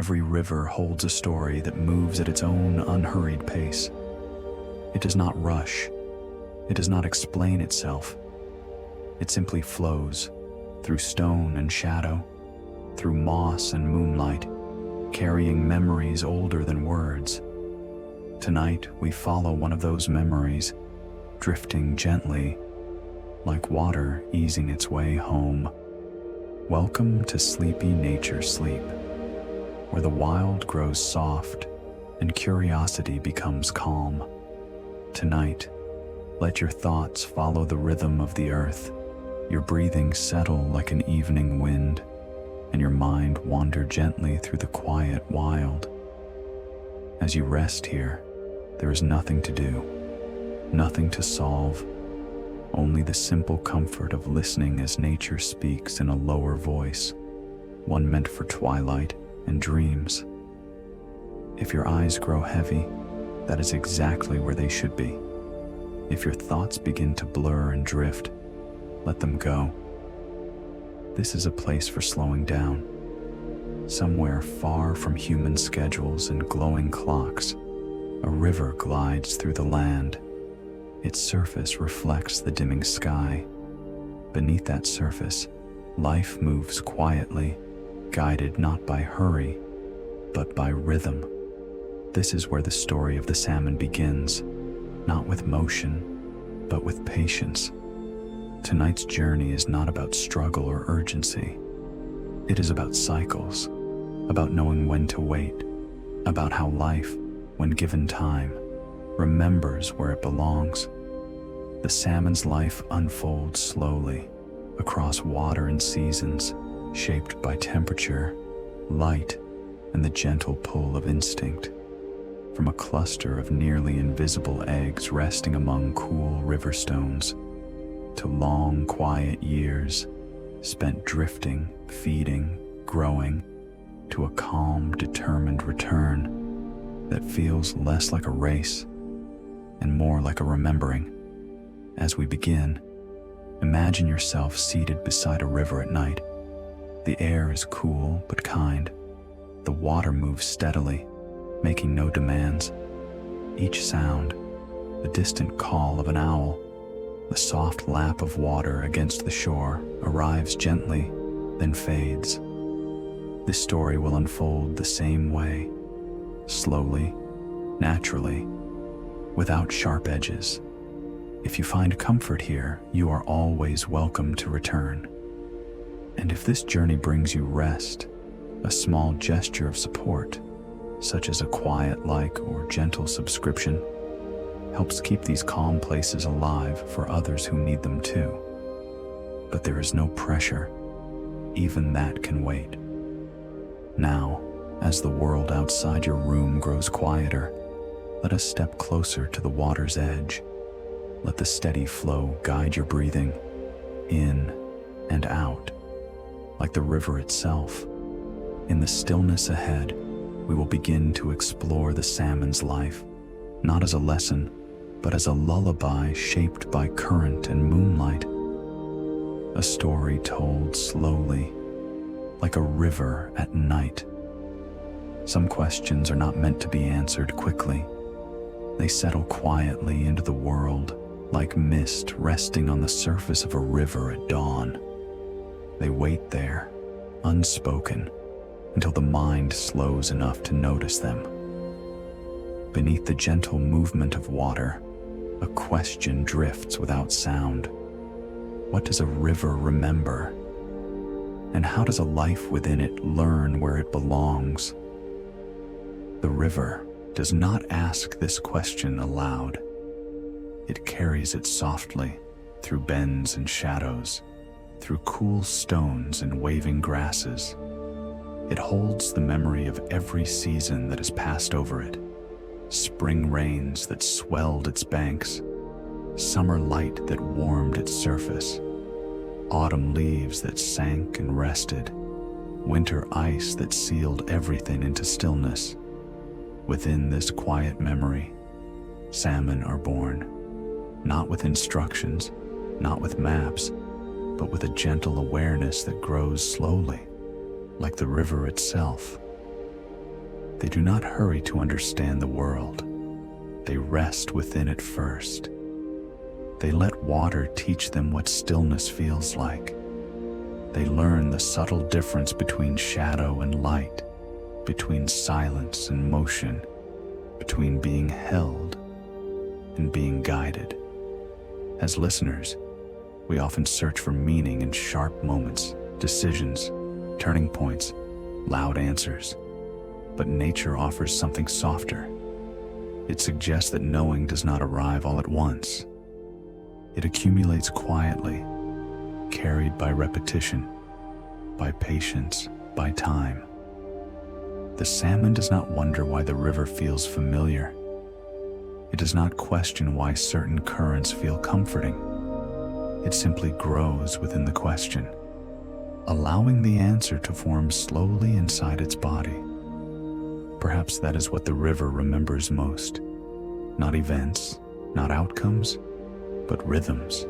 Every river holds a story that moves at its own unhurried pace. It does not rush. It does not explain itself. It simply flows through stone and shadow, through moss and moonlight, carrying memories older than words. Tonight, we follow one of those memories, drifting gently, like water easing its way home. Welcome to sleepy nature sleep, where the wild grows soft and curiosity becomes calm. Tonight, let your thoughts follow the rhythm of the earth, your breathing settle like an evening wind, and your mind wander gently through the quiet wild. As you rest here, there is nothing to do, nothing to solve, only the simple comfort of listening as nature speaks in a lower voice, one meant for twilight and dreams. If your eyes grow heavy, that is exactly where they should be. If your thoughts begin to blur and drift, let them go. This is a place for slowing down. Somewhere far from human schedules and glowing clocks, a river glides through the land. Its surface reflects the dimming sky. Beneath that surface, life moves quietly, guided not by hurry, but by rhythm. This is where the story of the salmon begins, not with motion, but with patience. Tonight's journey is not about struggle or urgency. It is about cycles, about knowing when to wait, about how life, when given time, remembers where it belongs. The salmon's life unfolds slowly, across water and seasons, shaped by temperature, light, and the gentle pull of instinct. From a cluster of nearly invisible eggs resting among cool river stones, to long, quiet years spent drifting, feeding, growing, to a calm, determined return that feels less like a race and more like a remembering. As we begin, imagine yourself seated beside a river at night. The air is cool but kind. The water moves steadily, making no demands. Each sound, the distant call of an owl, the soft lap of water against the shore, arrives gently, then fades. This story will unfold the same way, slowly, naturally, without sharp edges. If you find comfort here, you are always welcome to return. And if this journey brings you rest, a small gesture of support, such as a quiet like or gentle subscription, helps keep these calm places alive for others who need them too. But there is no pressure. Even that can wait. Now, as the world outside your room grows quieter, let us step closer to the water's edge. Let the steady flow guide your breathing, in and out, like the river itself. In the stillness ahead, we will begin to explore the salmon's life, not as a lesson, but as a lullaby shaped by current and moonlight. A story told slowly, like a river at night. Some questions are not meant to be answered quickly. They settle quietly into the world, like mist resting on the surface of a river at dawn. They wait there, unspoken, until the mind slows enough to notice them. Beneath the gentle movement of water, a question drifts without sound. What does a river remember? And how does a life within it learn where it belongs? The river does not ask this question aloud. It carries it softly through bends and shadows, through cool stones and waving grasses. It holds the memory of every season that has passed over it. Spring rains that swelled its banks, summer light that warmed its surface, autumn leaves that sank and rested, winter ice that sealed everything into stillness. Within this quiet memory, salmon are born, not with instructions, not with maps, but with a gentle awareness that grows slowly, like the river itself. They do not hurry to understand the world. They rest within it first. They let water teach them what stillness feels like. They learn the subtle difference between shadow and light, between silence and motion, between being held and being guided. As listeners, we often search for meaning in sharp moments, decisions, turning points, loud answers. But nature offers something softer. It suggests that knowing does not arrive all at once. It accumulates quietly, carried by repetition, by patience, by time. The salmon does not wonder why the river feels familiar. It does not question why certain currents feel comforting. It simply grows within the question, allowing the answer to form slowly inside its body. Perhaps that is what the river remembers most. Not events, not outcomes, but rhythms.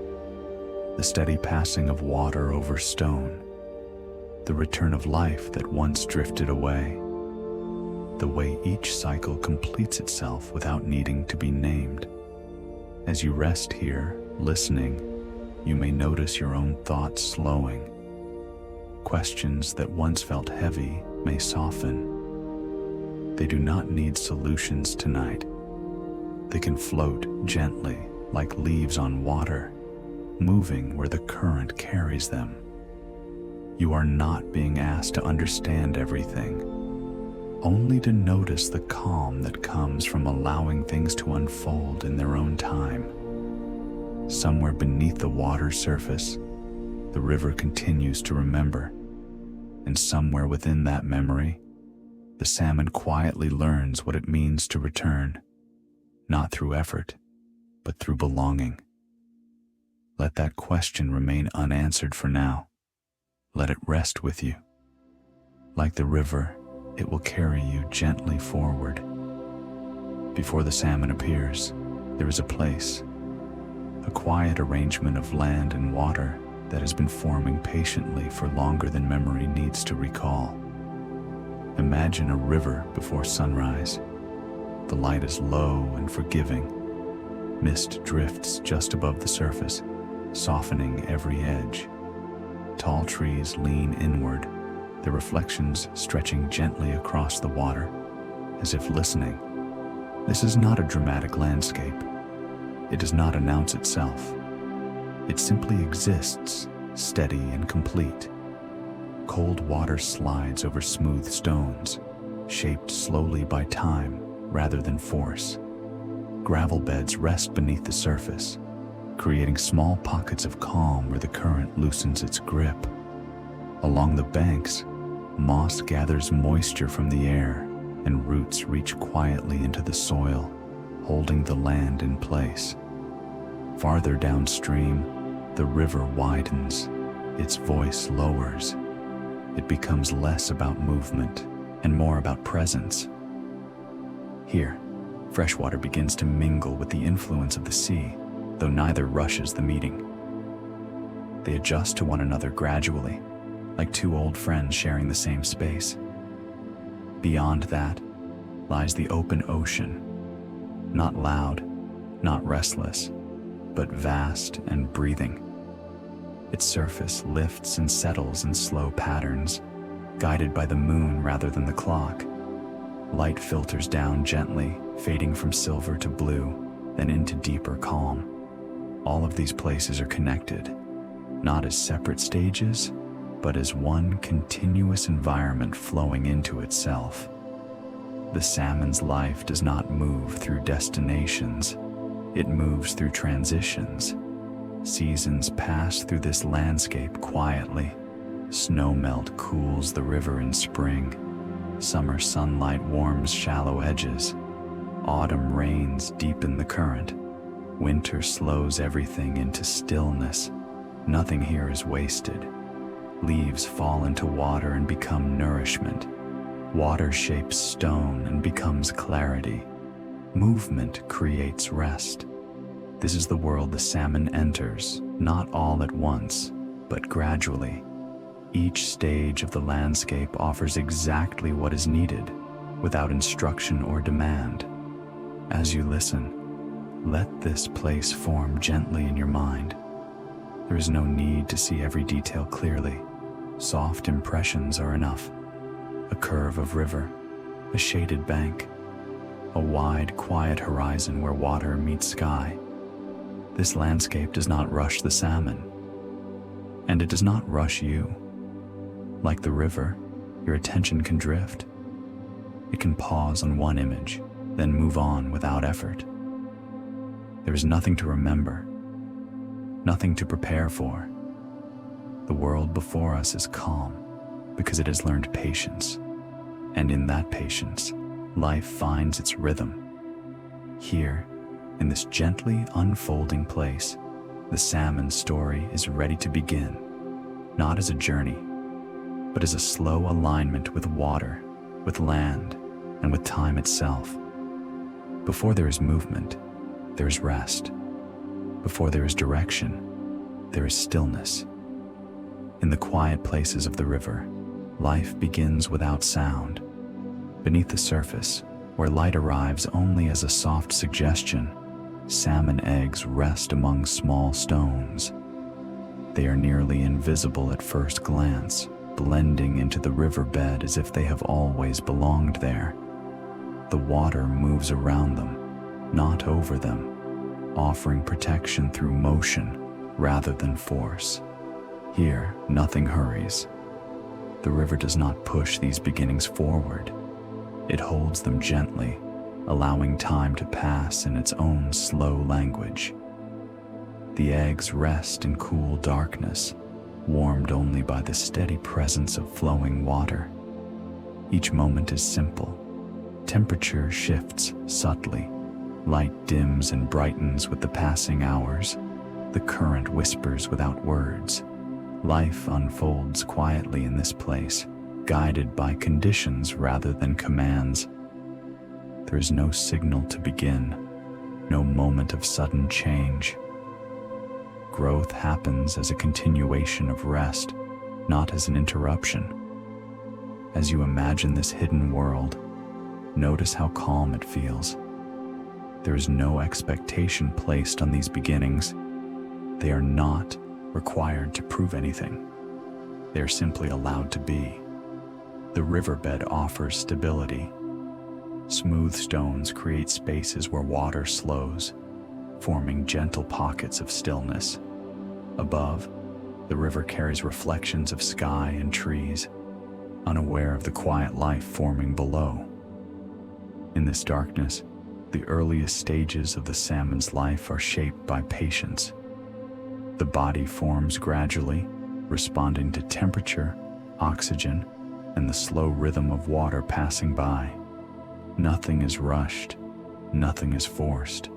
The steady passing of water over stone. The return of life that once drifted away. The way each cycle completes itself without needing to be named. As you rest here, listening, you may notice your own thoughts slowing. Questions that once felt heavy may soften. They do not need solutions tonight. They can float gently like leaves on water, moving where the current carries them. You are not being asked to understand everything, only to notice the calm that comes from allowing things to unfold in their own time. Somewhere beneath the water's surface, the river continues to remember, and somewhere within that memory, the salmon quietly learns what it means to return, not through effort, but through belonging. Let that question remain unanswered for now. Let it rest with you. Like the river, it will carry you gently forward. Before the salmon appears, there is a place, a quiet arrangement of land and water that has been forming patiently for longer than memory needs to recall. Imagine a river before sunrise. The light is low and forgiving. Mist drifts just above the surface, softening every edge. Tall trees lean inward, their reflections stretching gently across the water, as if listening. This is not a dramatic landscape. It does not announce itself. It simply exists, steady and complete. Cold water slides over smooth stones, shaped slowly by time rather than force. Gravel beds rest beneath the surface, creating small pockets of calm where the current loosens its grip. Along the banks, moss gathers moisture from the air, and roots reach quietly into the soil, holding the land in place. Farther downstream, the river widens, its voice lowers. It becomes less about movement and more about presence. Here, freshwater begins to mingle with the influence of the sea, though neither rushes the meeting. They adjust to one another gradually, like two old friends sharing the same space. Beyond that lies the open ocean, not loud, not restless, but vast and breathing. Its surface lifts and settles in slow patterns, guided by the moon rather than the clock. Light filters down gently, fading from silver to blue, then into deeper calm. All of these places are connected, not as separate stages, but as one continuous environment flowing into itself. The salmon's life does not move through destinations. It moves through transitions. Seasons pass through this landscape quietly. Snowmelt cools the river in spring. Summer sunlight warms shallow edges. Autumn rains deepen the current. Winter slows everything into stillness. Nothing here is wasted. Leaves fall into water and become nourishment. Water shapes stone and becomes clarity. Movement creates rest. This is the world the salmon enters, not all at once, but gradually. Each stage of the landscape offers exactly what is needed: without instruction or demand. As you listen, let this place form gently in your mind. There is no need to see every detail clearly. Soft impressions are enough. A curve of river, a shaded bank, a wide, quiet horizon where water meets sky. This landscape does not rush the salmon, and it does not rush you. Like the river, your attention can drift. It can pause on one image, then move on without effort. There is nothing to remember, nothing to prepare for. The world before us is calm because it has learned patience, and in that patience, life finds its rhythm. Here, in this gently unfolding place, the salmon's story is ready to begin, not as a journey, but as a slow alignment with water, with land, and with time itself. Before there is movement, there is rest. Before there is direction, there is stillness. In the quiet places of the river, life begins without sound. Beneath the surface, where light arrives only as a soft suggestion, salmon eggs rest among small stones. They are nearly invisible at first glance, blending into the riverbed as if they have always belonged there. The water moves around them, not over them, offering protection through motion rather than force. Here, nothing hurries. The river does not push these beginnings forward. It holds them gently, allowing time to pass in its own slow language. The eggs rest in cool darkness, warmed only by the steady presence of flowing water. Each moment is simple. Temperature shifts subtly. Light dims and brightens with the passing hours. The current whispers without words. Life unfolds quietly in this place, guided by conditions rather than commands. There is no signal to begin, no moment of sudden change. Growth happens as a continuation of rest, not as an interruption. As you imagine this hidden world, notice how calm it feels. There is no expectation placed on these beginnings. They are not required to prove anything. They are simply allowed to be. The riverbed offers stability. Smooth stones create spaces where water slows, forming gentle pockets of stillness. Above, the river carries reflections of sky and trees, unaware of the quiet life forming below. In this darkness, the earliest stages of the salmon's life are shaped by patience. The body forms gradually, responding to temperature, oxygen, and the slow rhythm of water passing by. Nothing is rushed, nothing is forced.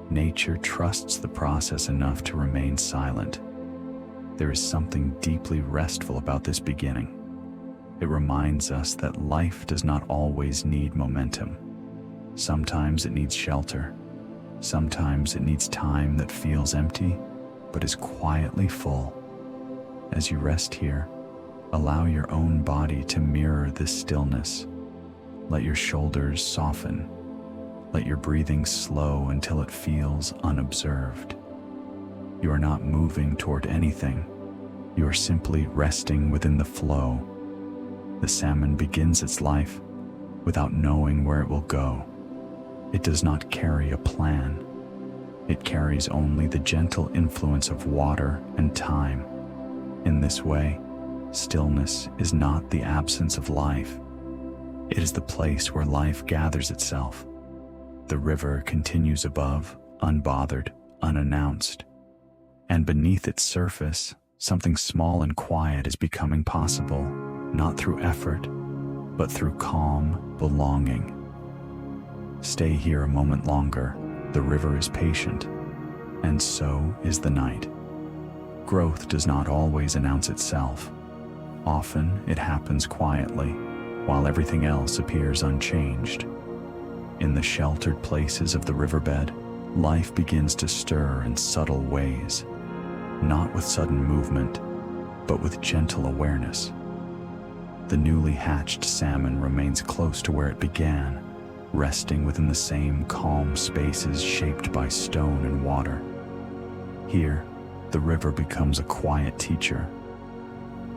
Nature trusts the process enough to remain silent. There is something deeply restful about this beginning. It reminds us that life does not always need momentum. Sometimes it needs shelter. Sometimes it needs time that feels empty, but is quietly full. As you rest here, allow your own body to mirror this stillness. Let your shoulders soften. Let your breathing slow until it feels unobserved. You are not moving toward anything. You are simply resting within the flow. The salmon begins its life without knowing where it will go. It does not carry a plan. It carries only the gentle influence of water and time. In this way, stillness is not the absence of life. It is the place where life gathers itself. The river continues above, unbothered, unannounced. And beneath its surface, something small and quiet is becoming possible, not through effort, but through calm belonging. Stay here a moment longer. The river is patient, and so is the night. Growth does not always announce itself. Often it happens quietly, while everything else appears unchanged. In the sheltered places of the riverbed, life begins to stir in subtle ways, not with sudden movement, but with gentle awareness. The newly hatched salmon remains close to where it began, resting within the same calm spaces shaped by stone and water. Here, the river becomes a quiet teacher.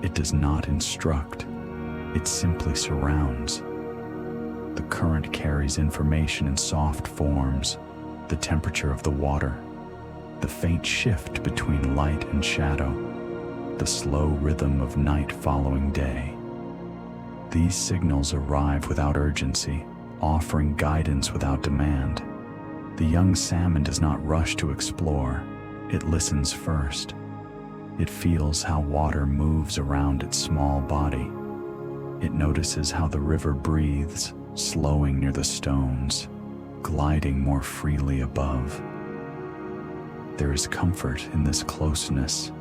It does not instruct, it simply surrounds. The current carries information in soft forms: the temperature of the water, the faint shift between light and shadow, the slow rhythm of night following day. These signals arrive without urgency, offering guidance without demand. The young salmon does not rush to explore, it listens first. It feels how water moves around its small body. It notices how the river breathes, slowing near the stones, gliding more freely above. There is comfort in this closeness.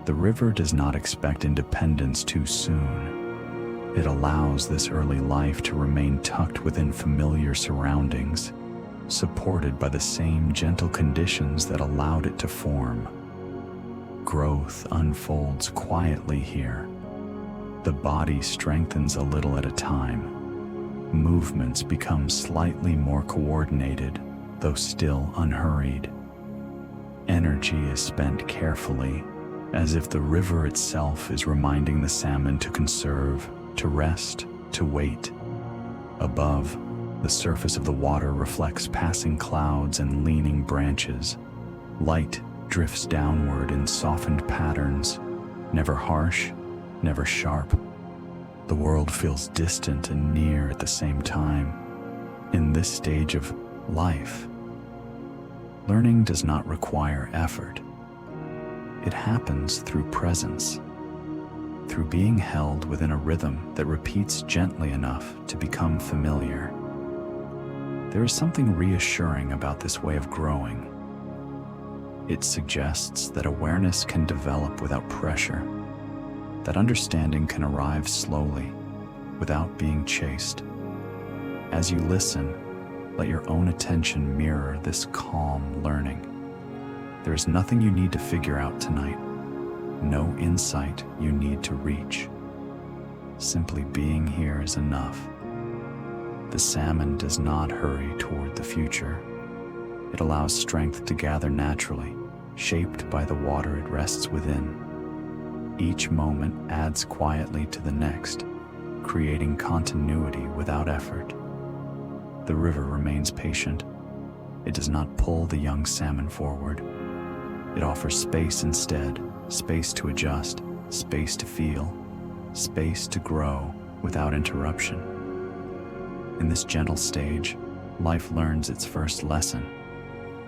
The river does not expect independence too soon. It allows this early life to remain tucked within familiar surroundings, supported by the same gentle conditions that allowed it to form. Growth unfolds quietly here. The body strengthens a little at a time. Movements become slightly more coordinated, though still unhurried. Energy is spent carefully, as if the river itself is reminding the salmon to conserve, to rest, to wait. Above, the surface of the water reflects passing clouds and leaning branches. Light drifts downward in softened patterns, never harsh, never sharp. The world feels distant and near at the same time. In this stage of life, learning does not require effort. It happens through presence, through being held within a rhythm that repeats gently enough to become familiar. There is something reassuring about this way of growing. It suggests that awareness can develop without pressure, that understanding can arrive slowly, without being chased. As you listen, let your own attention mirror this calm learning. There is nothing you need to figure out tonight, no insight you need to reach. Simply being here is enough. The salmon does not hurry toward the future. It allows strength to gather naturally, shaped by the water it rests within. Each moment adds quietly to the next, creating continuity without effort. The river remains patient. It does not pull the young salmon forward. It offers space instead, space to adjust, space to feel, space to grow without interruption. In this gentle stage, life learns its first lesson: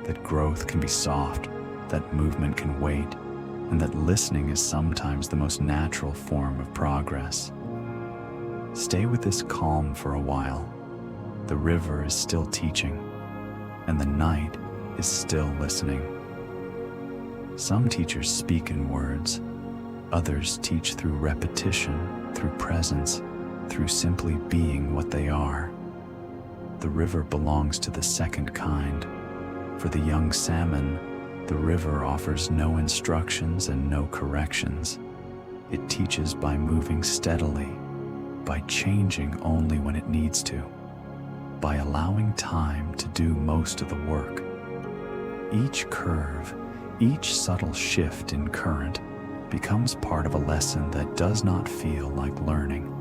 that growth can be soft, that movement can wait, and that listening is sometimes the most natural form of progress. Stay with this calm for a while. The river is still teaching, and the night is still listening. Some teachers speak in words, others teach through repetition, through presence, through simply being what they are. The river belongs to the second kind. For the young salmon, the river offers no instructions and no corrections. It teaches by moving steadily, by changing only when it needs to, by allowing time to do most of the work. Each curve, each subtle shift in current becomes part of a lesson that does not feel like learning.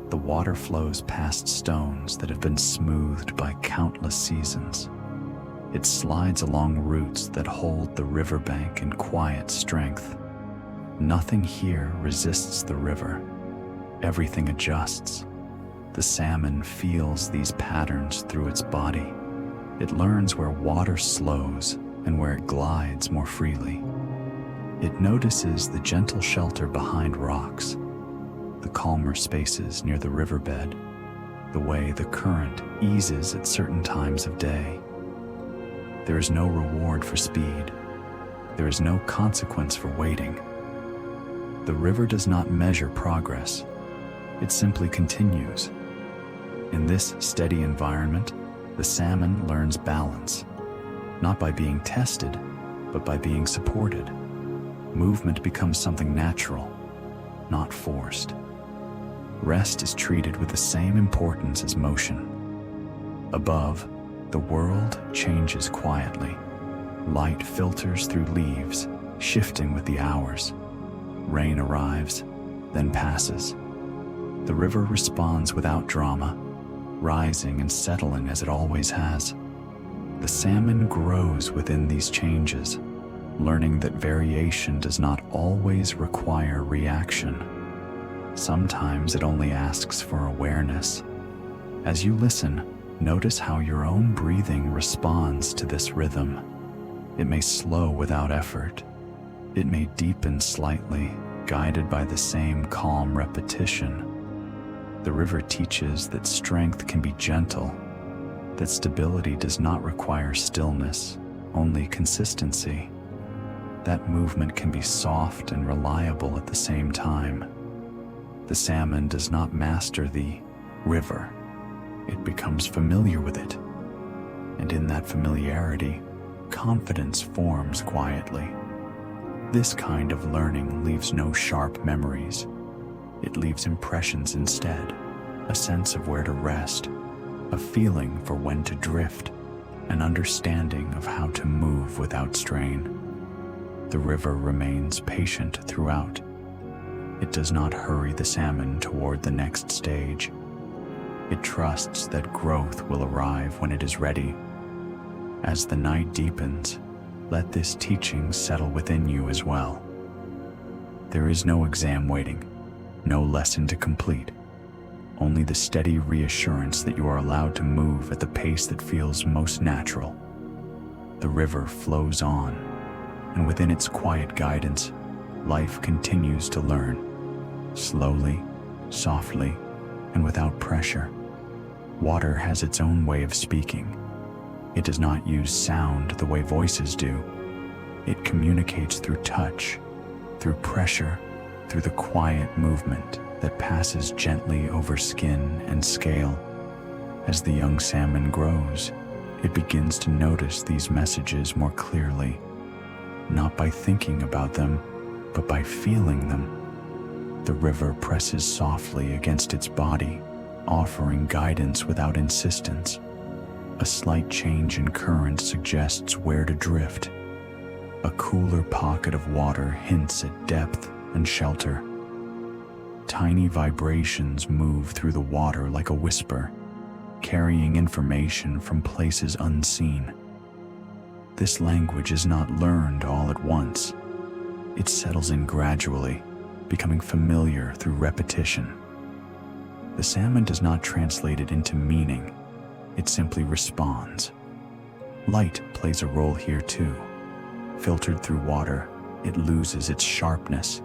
The water flows past stones that have been smoothed by countless seasons. It slides along roots that hold the riverbank in quiet strength. Nothing here resists the river. Everything adjusts. The salmon feels these patterns through its body. It learns where water slows and where it glides more freely. It notices the gentle shelter behind rocks, the calmer spaces near the riverbed, the way the current eases at certain times of day. There is no reward for speed. There is no consequence for waiting. The river does not measure progress. It simply continues. In this steady environment, the salmon learns balance, not by being tested, but by being supported. Movement becomes something natural, not forced. Rest is treated with the same importance as motion. Above, the world changes quietly. Light filters through leaves, shifting with the hours. Rain arrives, then passes. The river responds without drama, rising and settling as it always has. The salmon grows within these changes, learning that variation does not always require reaction. Sometimes it only asks for awareness. As you listen, notice how your own breathing responds to this rhythm. It may slow without effort. It may deepen slightly, guided by the same calm repetition. The river teaches that strength can be gentle, that stability does not require stillness, only consistency. That movement can be soft and reliable at the same time. The salmon does not master the river. It becomes familiar with it. And in that familiarity, confidence forms quietly. This kind of learning leaves no sharp memories. It leaves impressions instead, a sense of where to rest, a feeling for when to drift, an understanding of how to move without strain. The river remains patient throughout. It does not hurry the salmon toward the next stage. It trusts that growth will arrive when it is ready. As the night deepens, let this teaching settle within you as well. There is no exam waiting, no lesson to complete, only the steady reassurance that you are allowed to move at the pace that feels most natural. The river flows on, and within its quiet guidance, life continues to learn, slowly, softly, and without pressure. Water has its own way of speaking. It does not use sound the way voices do. It communicates through touch, through pressure, through the quiet movement that passes gently over skin and scale. As the young salmon grows, it begins to notice these messages more clearly, not by thinking about them, but by feeling them. The river presses softly against its body, offering guidance without insistence. A slight change in current suggests where to drift. A cooler pocket of water hints at depth and shelter. Tiny vibrations move through the water like a whisper, carrying information from places unseen. This language is not learned all at once. It settles in gradually, becoming familiar through repetition. The salmon does not translate it into meaning. It simply responds. Light plays a role here too. Filtered through water, it loses its sharpness.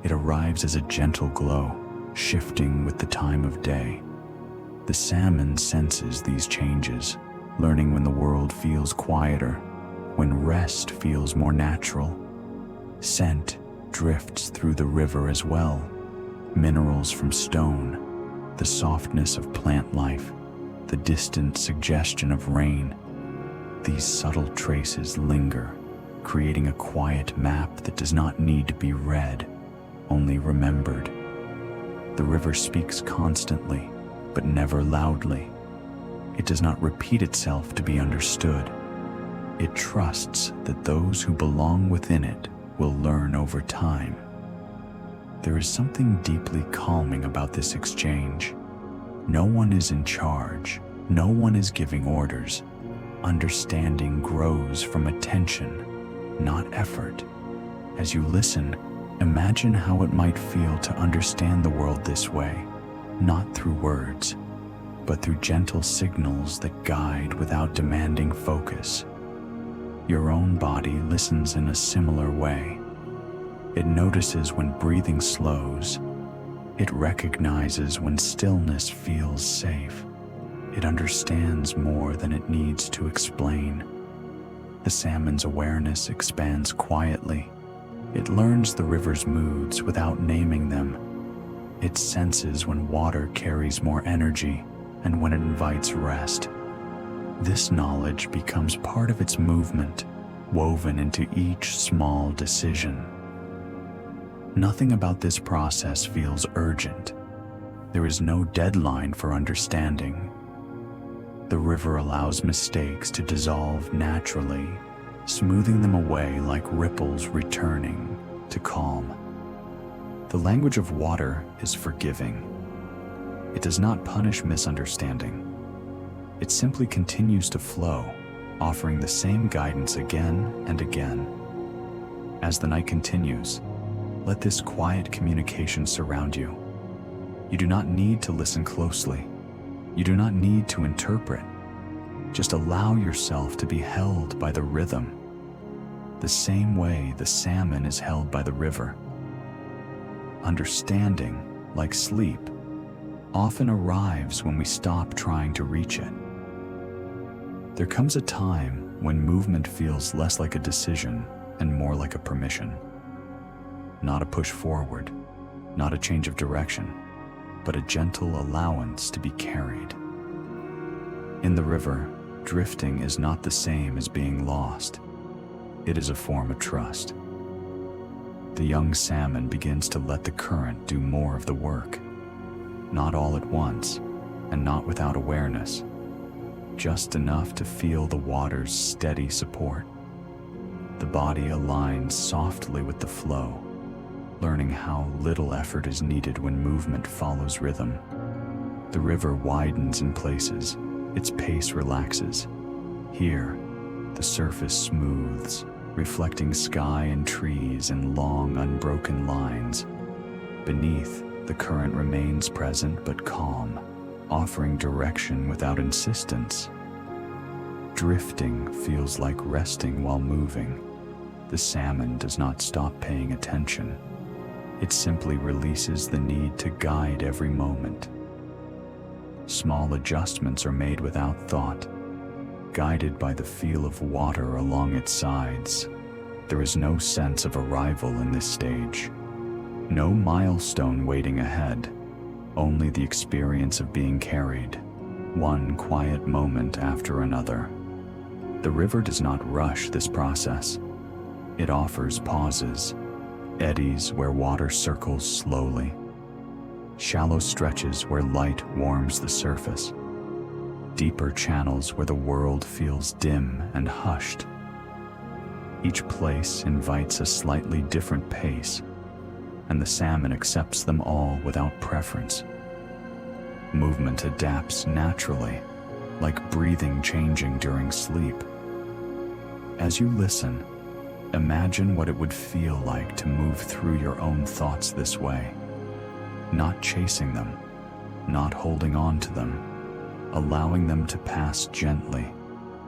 It arrives as a gentle glow, shifting with the time of day. The salmon senses these changes, learning when the world feels quieter, when rest feels more natural. Scent drifts through the river as well. Minerals from stone, the softness of plant life, the distant suggestion of rain. These subtle traces linger, creating a quiet map that does not need to be read, only remembered. The river speaks constantly, but never loudly. It does not repeat itself to be understood. It trusts that those who belong within it will learn over time. There is something deeply calming about this exchange. No one is in charge. No one is giving orders. Understanding grows from attention, not effort. As you listen, imagine how it might feel to understand the world this way, not through words, but through gentle signals that guide without demanding focus. Your own body listens in a similar way. It notices when breathing slows. It recognizes when stillness feels safe. It understands more than it needs to explain. The salmon's awareness expands quietly. It learns the river's moods without naming them. It senses when water carries more energy and when it invites rest. This knowledge becomes part of its movement, woven into each small decision. Nothing about this process feels urgent. There is no deadline for understanding. The river allows mistakes to dissolve naturally, smoothing them away like ripples returning to calm. The language of water is forgiving. It does not punish misunderstanding. It simply continues to flow, offering the same guidance again and again. As the night continues, let this quiet communication surround you. You do not need to listen closely. You do not need to interpret. Just allow yourself to be held by the rhythm, the same way the salmon is held by the river. Understanding, like sleep, often arrives when we stop trying to reach it. There comes a time when movement feels less like a decision and more like a permission. Not a push forward, not a change of direction, but a gentle allowance to be carried. In the river, drifting is not the same as being lost. It is a form of trust. The young salmon begins to let the current do more of the work, not all at once, and not without awareness, just enough to feel the water's steady support. The body aligns softly with the flow, learning how little effort is needed when movement follows rhythm. The river widens in places, its pace relaxes. Here, the surface smooths, reflecting sky and trees in long, unbroken lines. Beneath, the current remains present but calm, offering direction without insistence. Drifting feels like resting while moving. The salmon does not stop paying attention. It simply releases the need to guide every moment. Small adjustments are made without thought, guided by the feel of water along its sides. There is no sense of arrival in this stage. No milestone waiting ahead, only the experience of being carried, one quiet moment after another. The river does not rush this process. It offers pauses, eddies where water circles slowly, shallow stretches where light warms the surface, deeper channels where the world feels dim and hushed. Each place invites a slightly different pace, and the salmon accepts them all without preference. Movement adapts naturally, like breathing changing during sleep. As you listen, imagine what it would feel like to move through your own thoughts this way, not chasing them, not holding on to them, allowing them to pass gently,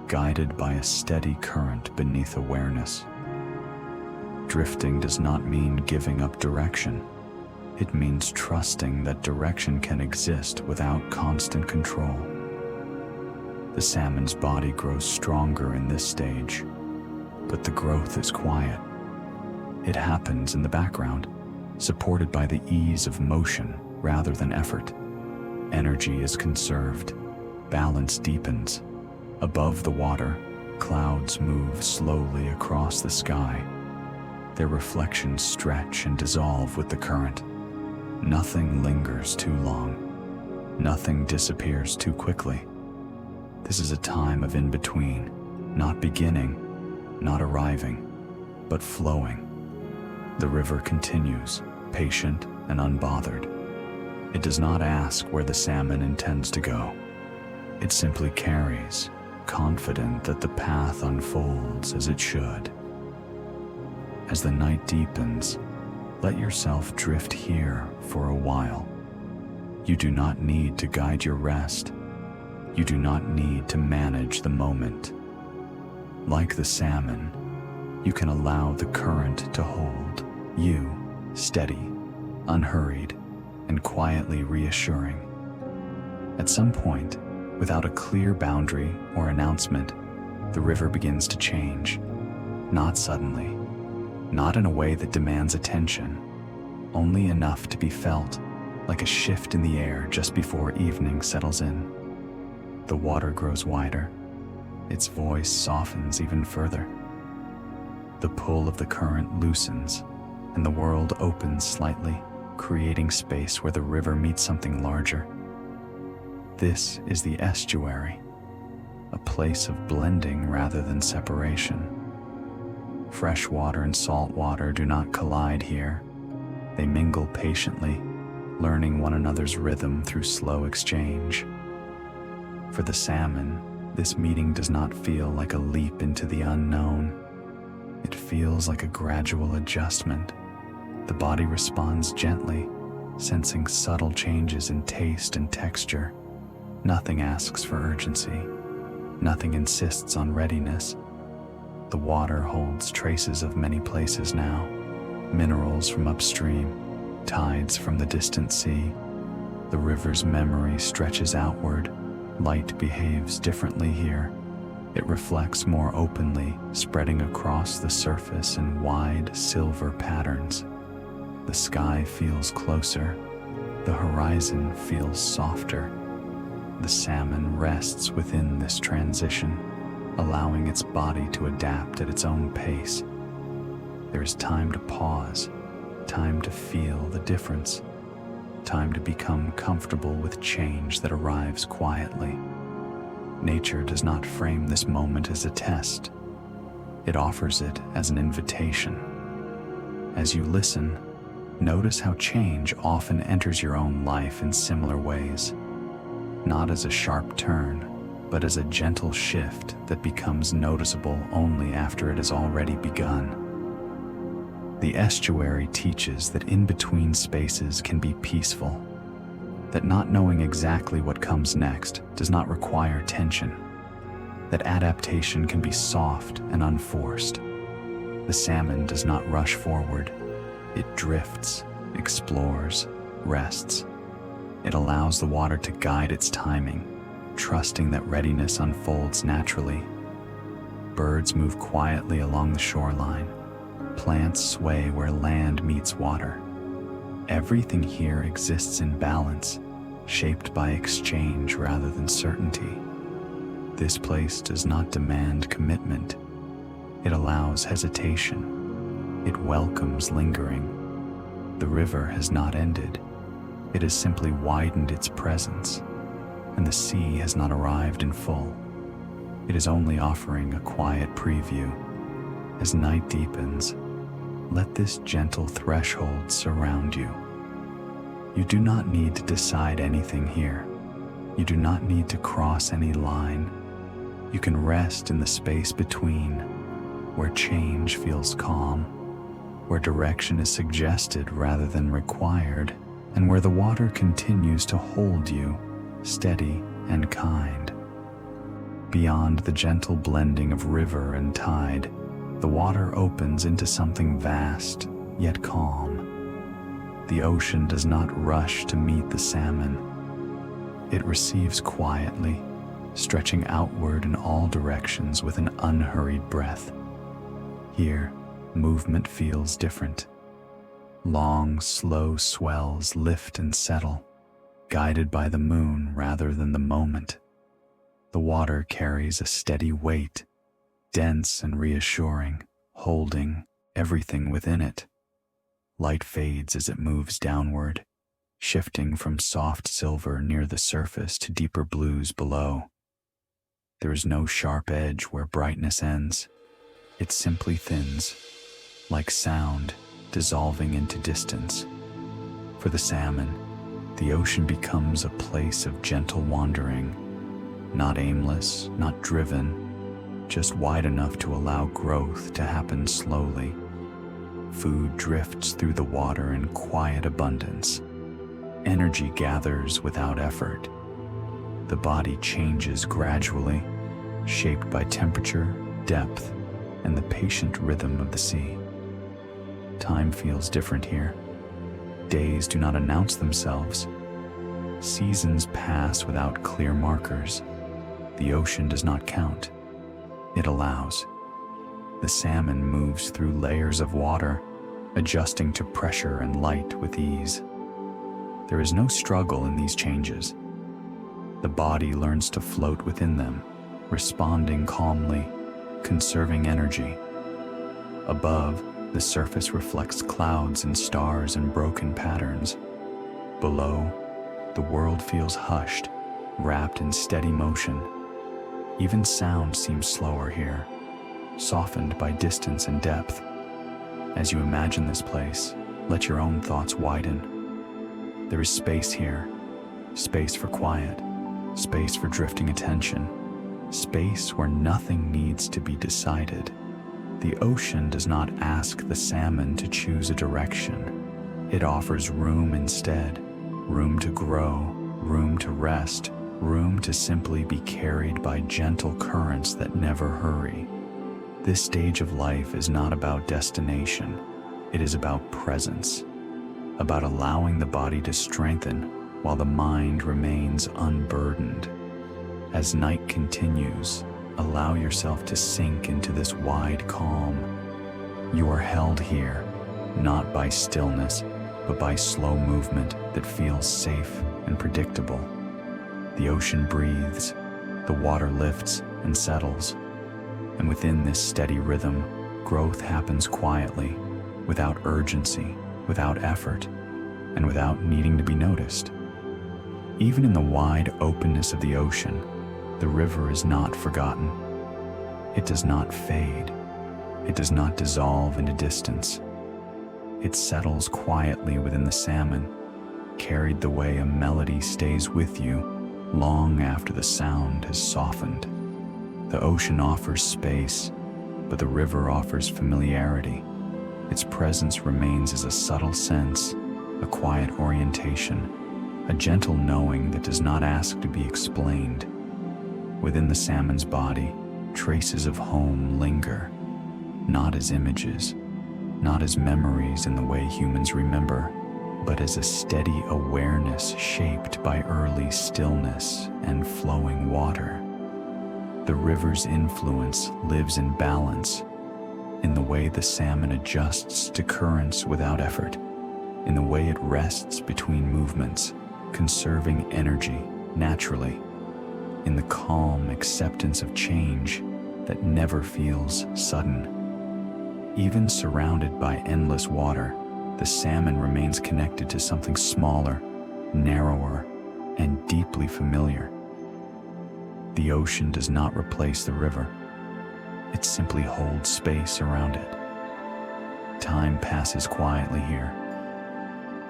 guided by a steady current beneath awareness. Drifting does not mean giving up direction. It means trusting that direction can exist without constant control. The salmon's body grows stronger in this stage, but the growth is quiet. It happens in the background, supported by the ease of motion rather than effort. Energy is conserved, balance deepens. Above the water, clouds move slowly across the sky. Their reflections stretch and dissolve with the current. Nothing lingers too long. Nothing disappears too quickly. This is a time of in-between, not beginning, not arriving, but flowing. The river continues, patient and unbothered. It does not ask where the salmon intends to go. It simply carries, confident that the path unfolds as it should. As the night deepens, let yourself drift here for a while. You do not need to guide your rest. You do not need to manage the moment. Like the salmon, you can allow the current to hold you, steady, unhurried, and quietly reassuring. At some point, without a clear boundary or announcement, the river begins to change. Not suddenly, not in a way that demands attention, only enough to be felt, like a shift in the air just before evening settles in. The water grows wider. Its voice softens even further. The pull of the current loosens, and the world opens slightly, creating space where the river meets something larger. This is the estuary, a place of blending rather than separation. Fresh water and salt water do not collide here. They mingle patiently, learning one another's rhythm through slow exchange. For the salmon, this meeting does not feel like a leap into the unknown. It feels like a gradual adjustment. The body responds gently, sensing subtle changes in taste and texture. Nothing asks for urgency. Nothing insists on readiness. The water holds traces of many places now, minerals from upstream, tides from the distant sea. The river's memory stretches outward. Light behaves differently here. It reflects more openly, spreading across the surface in wide silver patterns. The sky feels closer. The horizon feels softer. The salmon rests within this transition, allowing its body to adapt at its own pace. There is time to pause, time to feel the difference, time to become comfortable with change that arrives quietly. Nature does not frame this moment as a test. It offers it as an invitation. As you listen, notice how change often enters your own life in similar ways. Not as a sharp turn, but as a gentle shift that becomes noticeable only after it has already begun. The estuary teaches that in-between spaces can be peaceful, that not knowing exactly what comes next does not require tension, that adaptation can be soft and unforced. The salmon does not rush forward. It drifts, explores, rests. It allows the water to guide its timing, trusting that readiness unfolds naturally. Birds move quietly along the shoreline. Plants sway where land meets water. Everything here exists in balance, shaped by exchange rather than certainty. This place does not demand commitment. It allows hesitation. It welcomes lingering. The river has not ended. It has simply widened its presence, and the sea has not arrived in full. It is only offering a quiet preview. As night deepens, let this gentle threshold surround you. You do not need to decide anything here. You do not need to cross any line. You can rest in the space between, where change feels calm, where direction is suggested rather than required, and where the water continues to hold you, steady and kind. Beyond the gentle blending of river and tide, the water opens into something vast, yet calm. The ocean does not rush to meet the salmon. It receives quietly, stretching outward in all directions with an unhurried breath. Here, movement feels different. Long, slow swells lift and settle, guided by the moon rather than the moment. The water carries a steady weight, dense and reassuring, holding everything within it. Light fades as it moves downward, shifting from soft silver near the surface to deeper blues below. There is no sharp edge where brightness ends. It simply thins, like sound dissolving into distance. For the salmon, the ocean becomes a place of gentle wandering, not aimless, not driven, just wide enough to allow growth to happen slowly. Food drifts through the water in quiet abundance. Energy gathers without effort. The body changes gradually, shaped by temperature, depth, and the patient rhythm of the sea. Time feels different here. Days do not announce themselves. Seasons pass without clear markers. The ocean does not count. It allows. The salmon moves through layers of water, adjusting to pressure and light with ease. There is no struggle in these changes. The body learns to float within them, responding calmly, conserving energy. Above, The surface reflects clouds and stars in broken patterns. Below, the world feels hushed, wrapped in steady motion. Even sound seems slower here, softened by distance and depth. As you imagine this place, let your own thoughts widen. There is space here, space for quiet, space for drifting attention, space where nothing needs to be decided. The ocean does not ask the salmon to choose a direction. It offers room instead, room to grow, room to rest, room to simply be carried by gentle currents that never hurry. This stage of life is not about destination. It is about presence, about allowing the body to strengthen while the mind remains unburdened. As night continues, allow yourself to sink into this wide calm. You are held here, not by stillness, but by slow movement that feels safe and predictable. The ocean breathes, the water lifts and settles, and within this steady rhythm, growth happens quietly, without urgency, without effort, and without needing to be noticed. Even in the wide openness of the ocean, the river is not forgotten. It does not fade. It does not dissolve into distance. It settles quietly within the salmon, carried the way a melody stays with you long after the sound has softened. The ocean offers space, but the river offers familiarity. Its presence remains as a subtle sense, a quiet orientation, a gentle knowing that does not ask to be explained. Within the salmon's body, traces of home linger, not as images, not as memories in the way humans remember, but as a steady awareness shaped by early stillness and flowing water. The river's influence lives in balance, in the way the salmon adjusts to currents without effort, in the way it rests between movements, conserving energy naturally, in the calm acceptance of change that never feels sudden. Even surrounded by endless water, the salmon remains connected to something smaller, narrower, and deeply familiar. The ocean does not replace the river. It simply holds space around it. Time passes quietly here.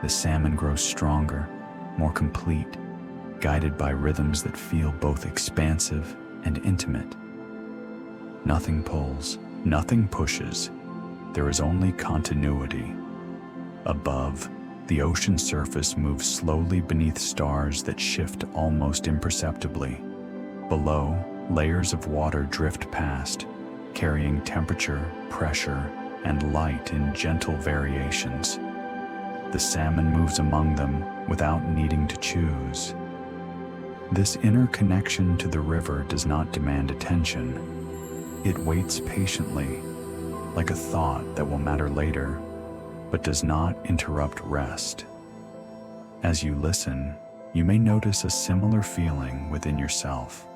The salmon grows stronger, more complete, guided by rhythms that feel both expansive and intimate. Nothing pulls, nothing pushes. There is only continuity. Above, the ocean surface moves slowly beneath stars that shift almost imperceptibly. Below, layers of water drift past, carrying temperature, pressure, and light in gentle variations. The salmon moves among them without needing to choose. This inner connection to the river does not demand attention. It waits patiently, like a thought that will matter later, but does not interrupt rest. As you listen, you may notice a similar feeling within yourself,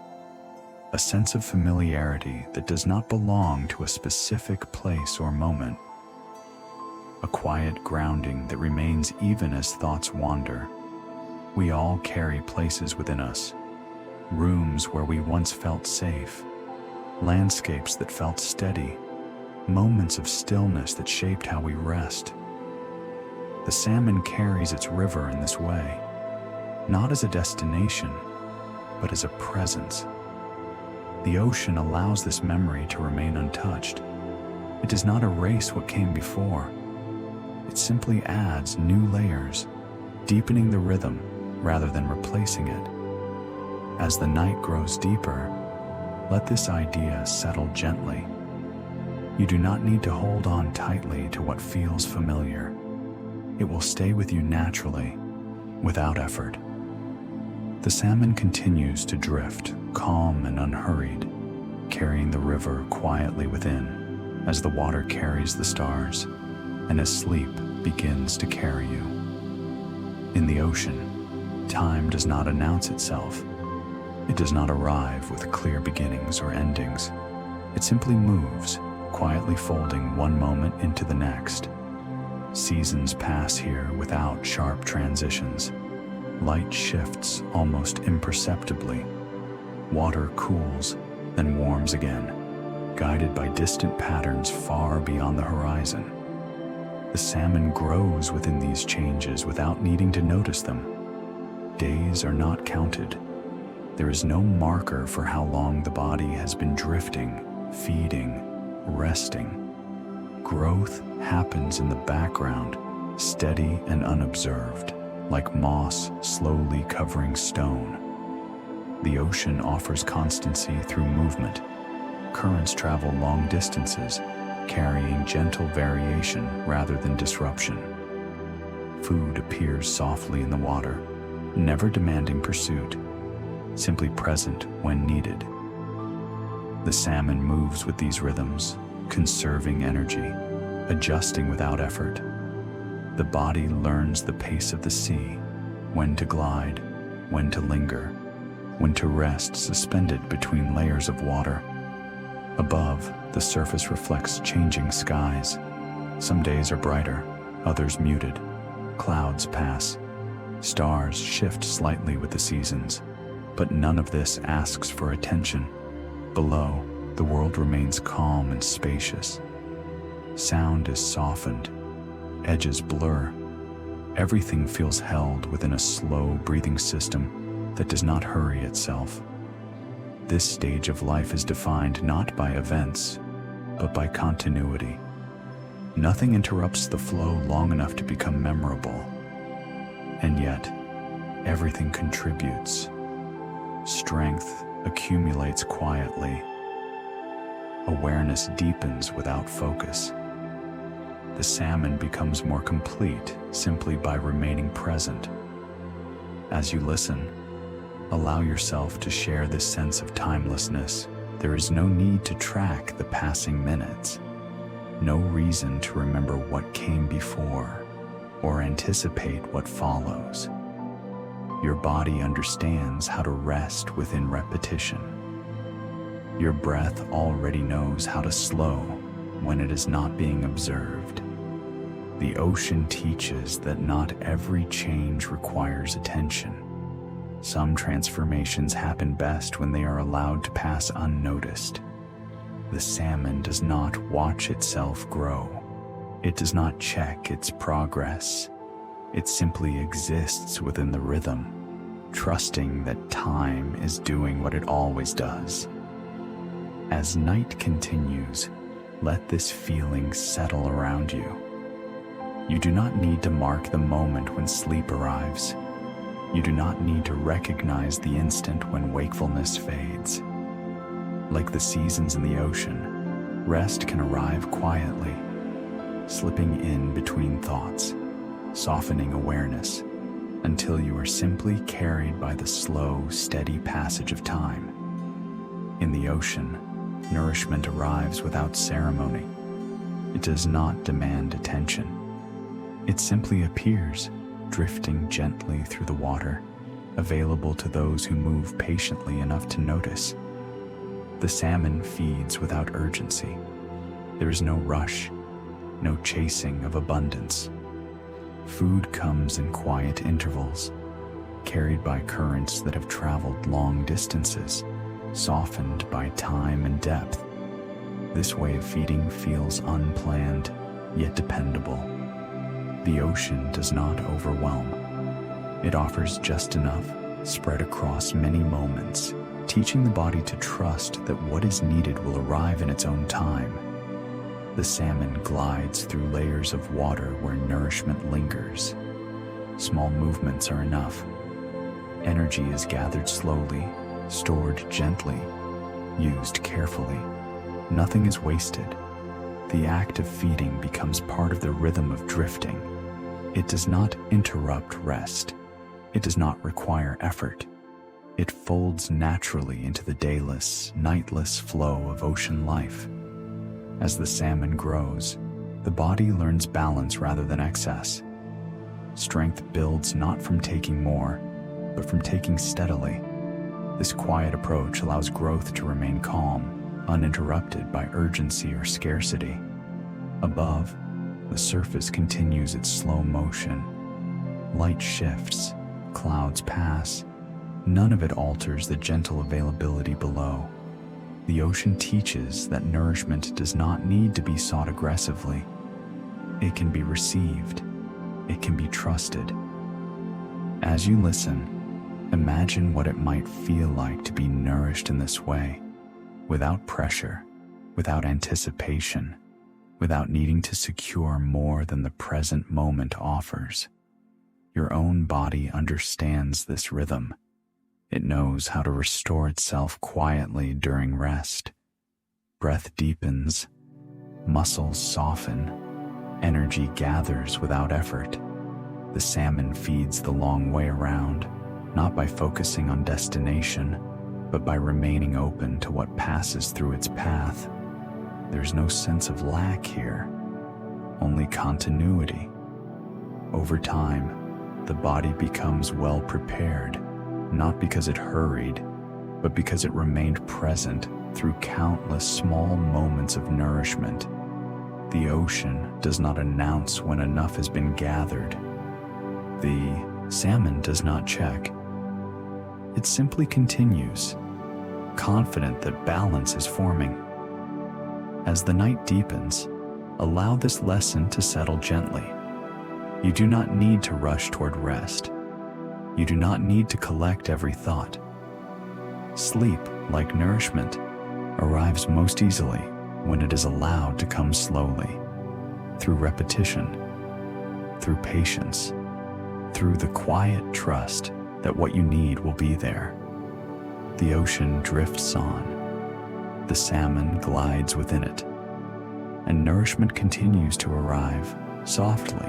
a sense of familiarity that does not belong to a specific place or moment, a quiet grounding that remains even as thoughts wander. We all carry places within us, rooms where we once felt safe, landscapes that felt steady, moments of stillness that shaped how we rest. The salmon carries its river in this way, not as a destination, but as a presence. The ocean allows this memory to remain untouched. It does not erase what came before. It simply adds new layers, deepening the rhythm rather than replacing it. As the night grows deeper, let this idea settle gently. You do not need to hold on tightly to what feels familiar. It will stay with you naturally, without effort. The salmon continues to drift, calm and unhurried, carrying the river quietly within, as the water carries the stars, and as sleep begins to carry you. In the ocean, time does not announce itself. It does not arrive with clear beginnings or endings. It simply moves, quietly folding one moment into the next. Seasons pass here without sharp transitions. Light shifts almost imperceptibly. Water cools, then warms again, guided by distant patterns far beyond the horizon. The salmon grows within these changes without needing to notice them. Days are not counted. There is no marker for how long the body has been drifting, feeding, resting. Growth happens in the background, steady and unobserved, like moss slowly covering stone. The ocean offers constancy through movement. Currents travel long distances, carrying gentle variation rather than disruption. Food appears softly in the water, never demanding pursuit, simply present when needed. The salmon moves with these rhythms, conserving energy, adjusting without effort. The body learns the pace of the sea, when to glide, when to linger, when to rest suspended between layers of water. Above, the surface reflects changing skies. Some days are brighter, others muted. Clouds pass. Stars shift slightly with the seasons, but none of this asks for attention. Below, the world remains calm and spacious. Sound is softened, edges blur. Everything feels held within a slow breathing system that does not hurry itself. This stage of life is defined not by events, but by continuity. Nothing interrupts the flow long enough to become memorable. And yet, everything contributes. Strength accumulates quietly. Awareness deepens without focus. The salmon becomes more complete simply by remaining present. As you listen, allow yourself to share this sense of timelessness. There is no need to track the passing minutes, no reason to remember what came before or anticipate what follows. Your body understands how to rest within repetition. Your breath already knows how to slow when it is not being observed. The ocean teaches that not every change requires attention. Some transformations happen best when they are allowed to pass unnoticed. The salmon does not watch itself grow. It does not check its progress. It simply exists within the rhythm, trusting that time is doing what it always does. As night continues, let this feeling settle around you. You do not need to mark the moment when sleep arrives. You do not need to recognize the instant when wakefulness fades. Like the seasons in the ocean, rest can arrive quietly, slipping in between thoughts, softening awareness, until you are simply carried by the slow, steady passage of time. In the ocean, nourishment arrives without ceremony. It does not demand attention. It simply appears, drifting gently through the water, available to those who move patiently enough to notice. The salmon feeds without urgency. There is no rush, no chasing of abundance. Food comes in quiet intervals, carried by currents that have traveled long distances, softened by time and depth. This way of feeding feels unplanned, yet dependable. The ocean does not overwhelm. It offers just enough, spread across many moments, teaching the body to trust that what is needed will arrive in its own time. The salmon glides through layers of water where nourishment lingers. Small movements are enough. Energy is gathered slowly, stored gently, used carefully. Nothing is wasted. The act of feeding becomes part of the rhythm of drifting. It does not interrupt rest. It does not require effort. It folds naturally into the dayless, nightless flow of ocean life. As the salmon grows, the body learns balance rather than excess. Strength builds not from taking more, but from taking steadily. This quiet approach allows growth to remain calm, uninterrupted by urgency or scarcity. Above, the surface continues its slow motion. Light shifts, clouds pass. None of it alters the gentle availability below. The ocean teaches that nourishment does not need to be sought aggressively. It can be received. It can be trusted. As you listen, imagine what it might feel like to be nourished in this way, without pressure, without anticipation, without needing to secure more than the present moment offers. Your own body understands this rhythm. It knows how to restore itself quietly during rest. Breath deepens, muscles soften, energy gathers without effort. The salmon feeds the long way around, not by focusing on destination, but by remaining open to what passes through its path. There's no sense of lack here, only continuity. Over time, the body becomes well prepared, not because it hurried, but because it remained present through countless small moments of nourishment. The ocean does not announce when enough has been gathered. The salmon does not check. It simply continues, confident that balance is forming. As the night deepens, allow this lesson to settle gently. You do not need to rush toward rest. You do not need to collect every thought. Sleep, like nourishment, arrives most easily when it is allowed to come slowly, through repetition, through patience, through the quiet trust that what you need will be there. The ocean drifts on. The salmon glides within it. And nourishment continues to arrive, softly,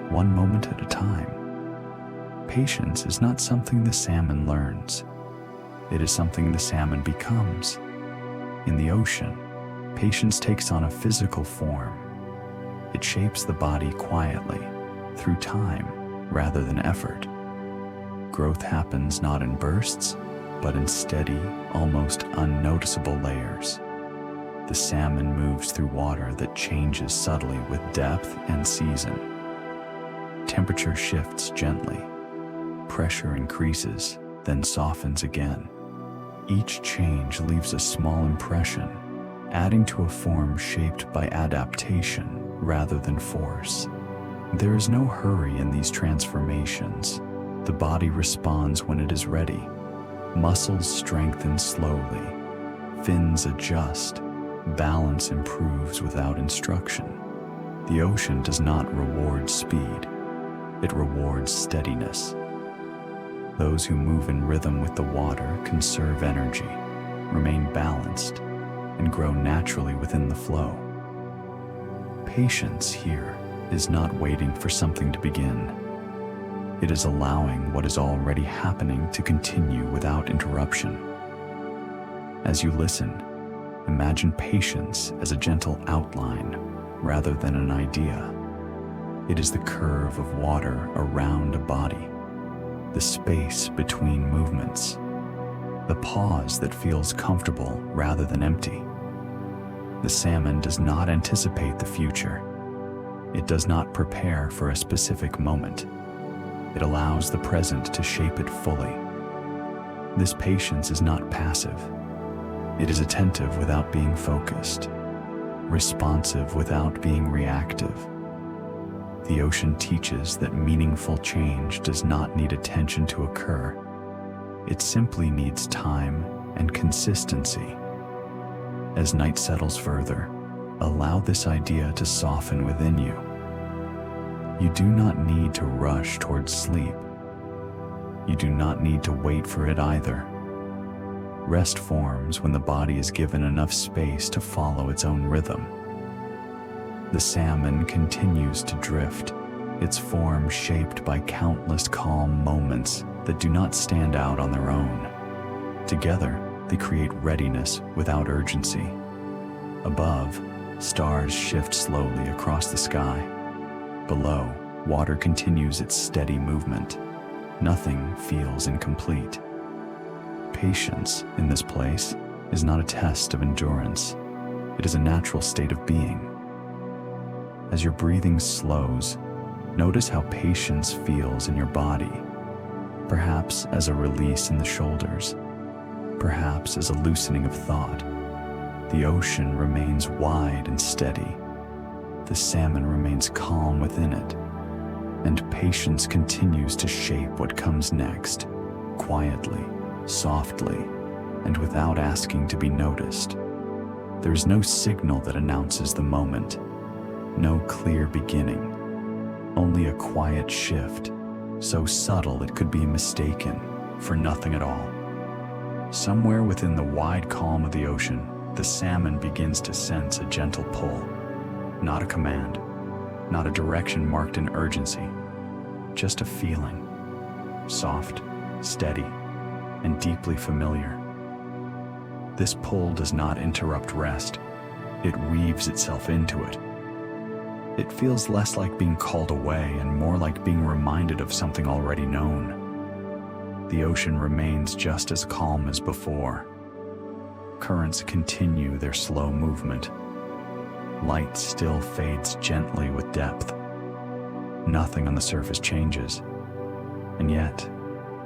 one moment at a time. Patience is not something the salmon learns. It is something the salmon becomes. In the ocean, patience takes on a physical form. It shapes the body quietly, through time rather than effort. Growth happens not in bursts, but in steady, almost unnoticeable layers. The salmon moves through water that changes subtly with depth and season. Temperature shifts gently. Pressure increases, then softens again. Each change leaves a small impression, adding to a form shaped by adaptation rather than force. There is no hurry in these transformations. The body responds when it is ready. Muscles strengthen slowly. Fins adjust. Balance improves without instruction. The ocean does not reward speed. It rewards steadiness. Those who move in rhythm with the water conserve energy, remain balanced, and grow naturally within the flow. Patience here is not waiting for something to begin. It is allowing what is already happening to continue without interruption. As you listen, imagine patience as a gentle outline rather than an idea. It is the curve of water around a body, the space between movements, the pause that feels comfortable rather than empty. The salmon does not anticipate the future. It does not prepare for a specific moment. It allows the present to shape it fully. This patience is not passive. It is attentive without being focused, responsive without being reactive. The ocean teaches that meaningful change does not need attention to occur. It simply needs time and consistency. As night settles further, allow this idea to soften within you. You do not need to rush towards sleep. You do not need to wait for it either. Rest forms when the body is given enough space to follow its own rhythm. The salmon continues to drift, its form shaped by countless calm moments that do not stand out on their own. Together, they create readiness without urgency. Above, stars shift slowly across the sky. Below, water continues its steady movement. Nothing feels incomplete. Patience, in this place, is not a test of endurance. It is a natural state of being. As your breathing slows, notice how patience feels in your body, perhaps as a release in the shoulders, perhaps as a loosening of thought. The ocean remains wide and steady. The salmon remains calm within it, and patience continues to shape what comes next, quietly, softly, and without asking to be noticed. There is no signal that announces the moment, no clear beginning, only a quiet shift, so subtle it could be mistaken for nothing at all. Somewhere within the wide calm of the ocean, the salmon begins to sense a gentle pull, not a command, not a direction marked in urgency, just a feeling, soft, steady, and deeply familiar. This pull does not interrupt rest, it weaves itself into it. It feels less like being called away and more like being reminded of something already known. The ocean remains just as calm as before. Currents continue their slow movement. Light still fades gently with depth. Nothing on the surface changes. And yet,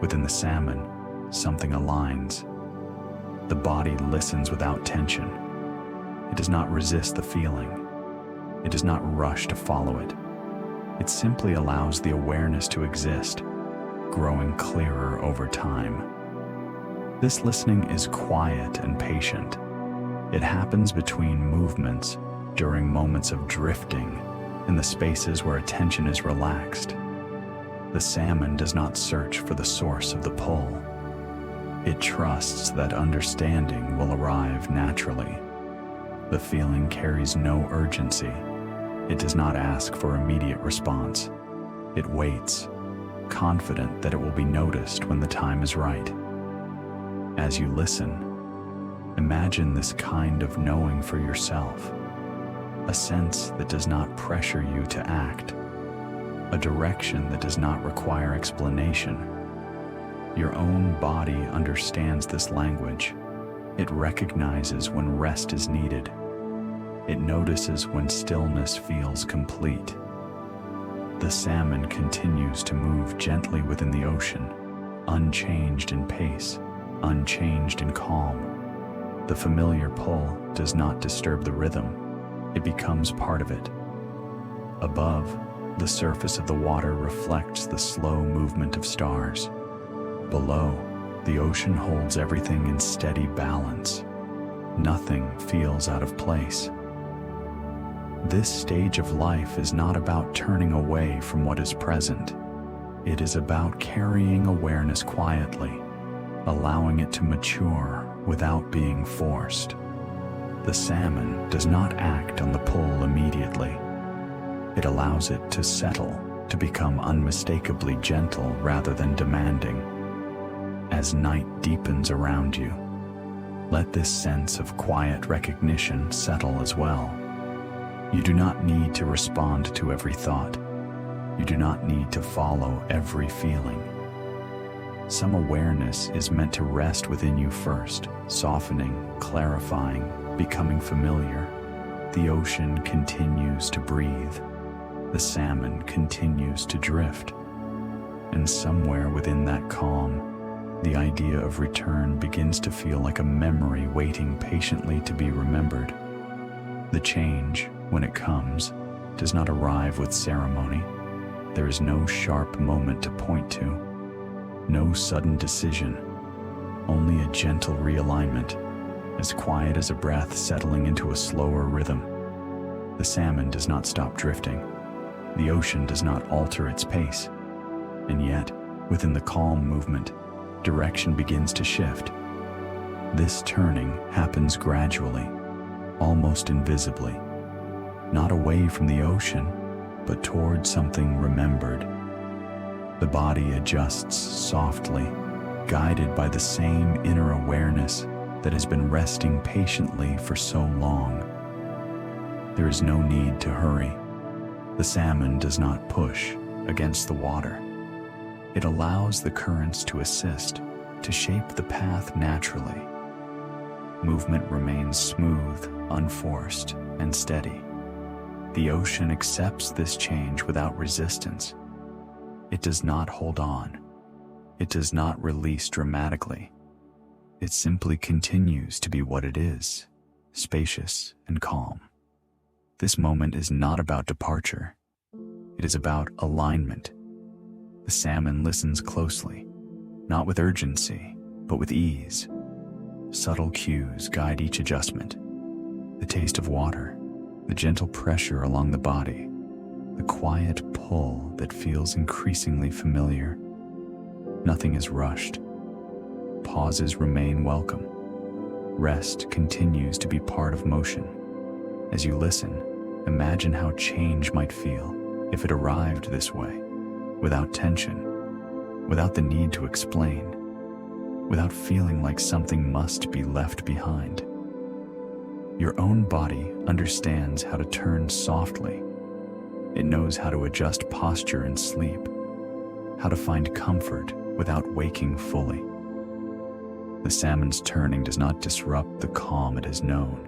within the salmon, something aligns. The body listens without tension. It does not resist the feeling. It does not rush to follow it. It simply allows the awareness to exist, growing clearer over time. This listening is quiet and patient. It happens between movements, during moments of drifting, in the spaces where attention is relaxed. The salmon does not search for the source of the pull. It trusts that understanding will arrive naturally. The feeling carries no urgency. It does not ask for immediate response. It waits, confident that it will be noticed when the time is right. As you listen, imagine this kind of knowing for yourself, a sense that does not pressure you to act, a direction that does not require explanation. Your own body understands this language. It recognizes when rest is needed. It notices when stillness feels complete. The salmon continues to move gently within the ocean, unchanged in pace, unchanged in calm. The familiar pull does not disturb the rhythm. It becomes part of it. Above, the surface of the water reflects the slow movement of stars. Below, the ocean holds everything in steady balance. Nothing feels out of place. This stage of life is not about turning away from what is present. It is about carrying awareness quietly, allowing it to mature without being forced. The salmon does not act on the pull immediately. It allows it to settle, to become unmistakably gentle rather than demanding. As night deepens around you, let this sense of quiet recognition settle as well. You do not need to respond to every thought. You do not need to follow every feeling. Some awareness is meant to rest within you first, softening, clarifying, becoming familiar. The ocean continues to breathe. The salmon continues to drift. And somewhere within that calm, the idea of return begins to feel like a memory waiting patiently to be remembered. The change, when it comes, does not arrive with ceremony. There is no sharp moment to point to, no sudden decision, only a gentle realignment, as quiet as a breath settling into a slower rhythm. The salmon does not stop drifting. The ocean does not alter its pace. And yet, within the calm movement, direction begins to shift. This turning happens gradually, almost invisibly, not away from the ocean, but toward something remembered. The body adjusts softly, guided by the same inner awareness that has been resting patiently for so long. There is no need to hurry. The salmon does not push against the water. It allows the currents to assist, to shape the path naturally. Movement remains smooth, unforced, and steady. The ocean accepts this change without resistance. It does not hold on. It does not release dramatically. It simply continues to be what it is, spacious and calm. This moment is not about departure. It is about alignment. The salmon listens closely, not with urgency, but with ease. Subtle cues guide each adjustment. The taste of water, the gentle pressure along the body, the quiet pull that feels increasingly familiar. Nothing is rushed. Pauses remain welcome. Rest continues to be part of motion. As you listen, imagine how change might feel if it arrived this way, without tension, without the need to explain, without feeling like something must be left behind. Your own body understands how to turn softly. It knows how to adjust posture in sleep, how to find comfort without waking fully. The salmon's turning does not disrupt the calm it has known.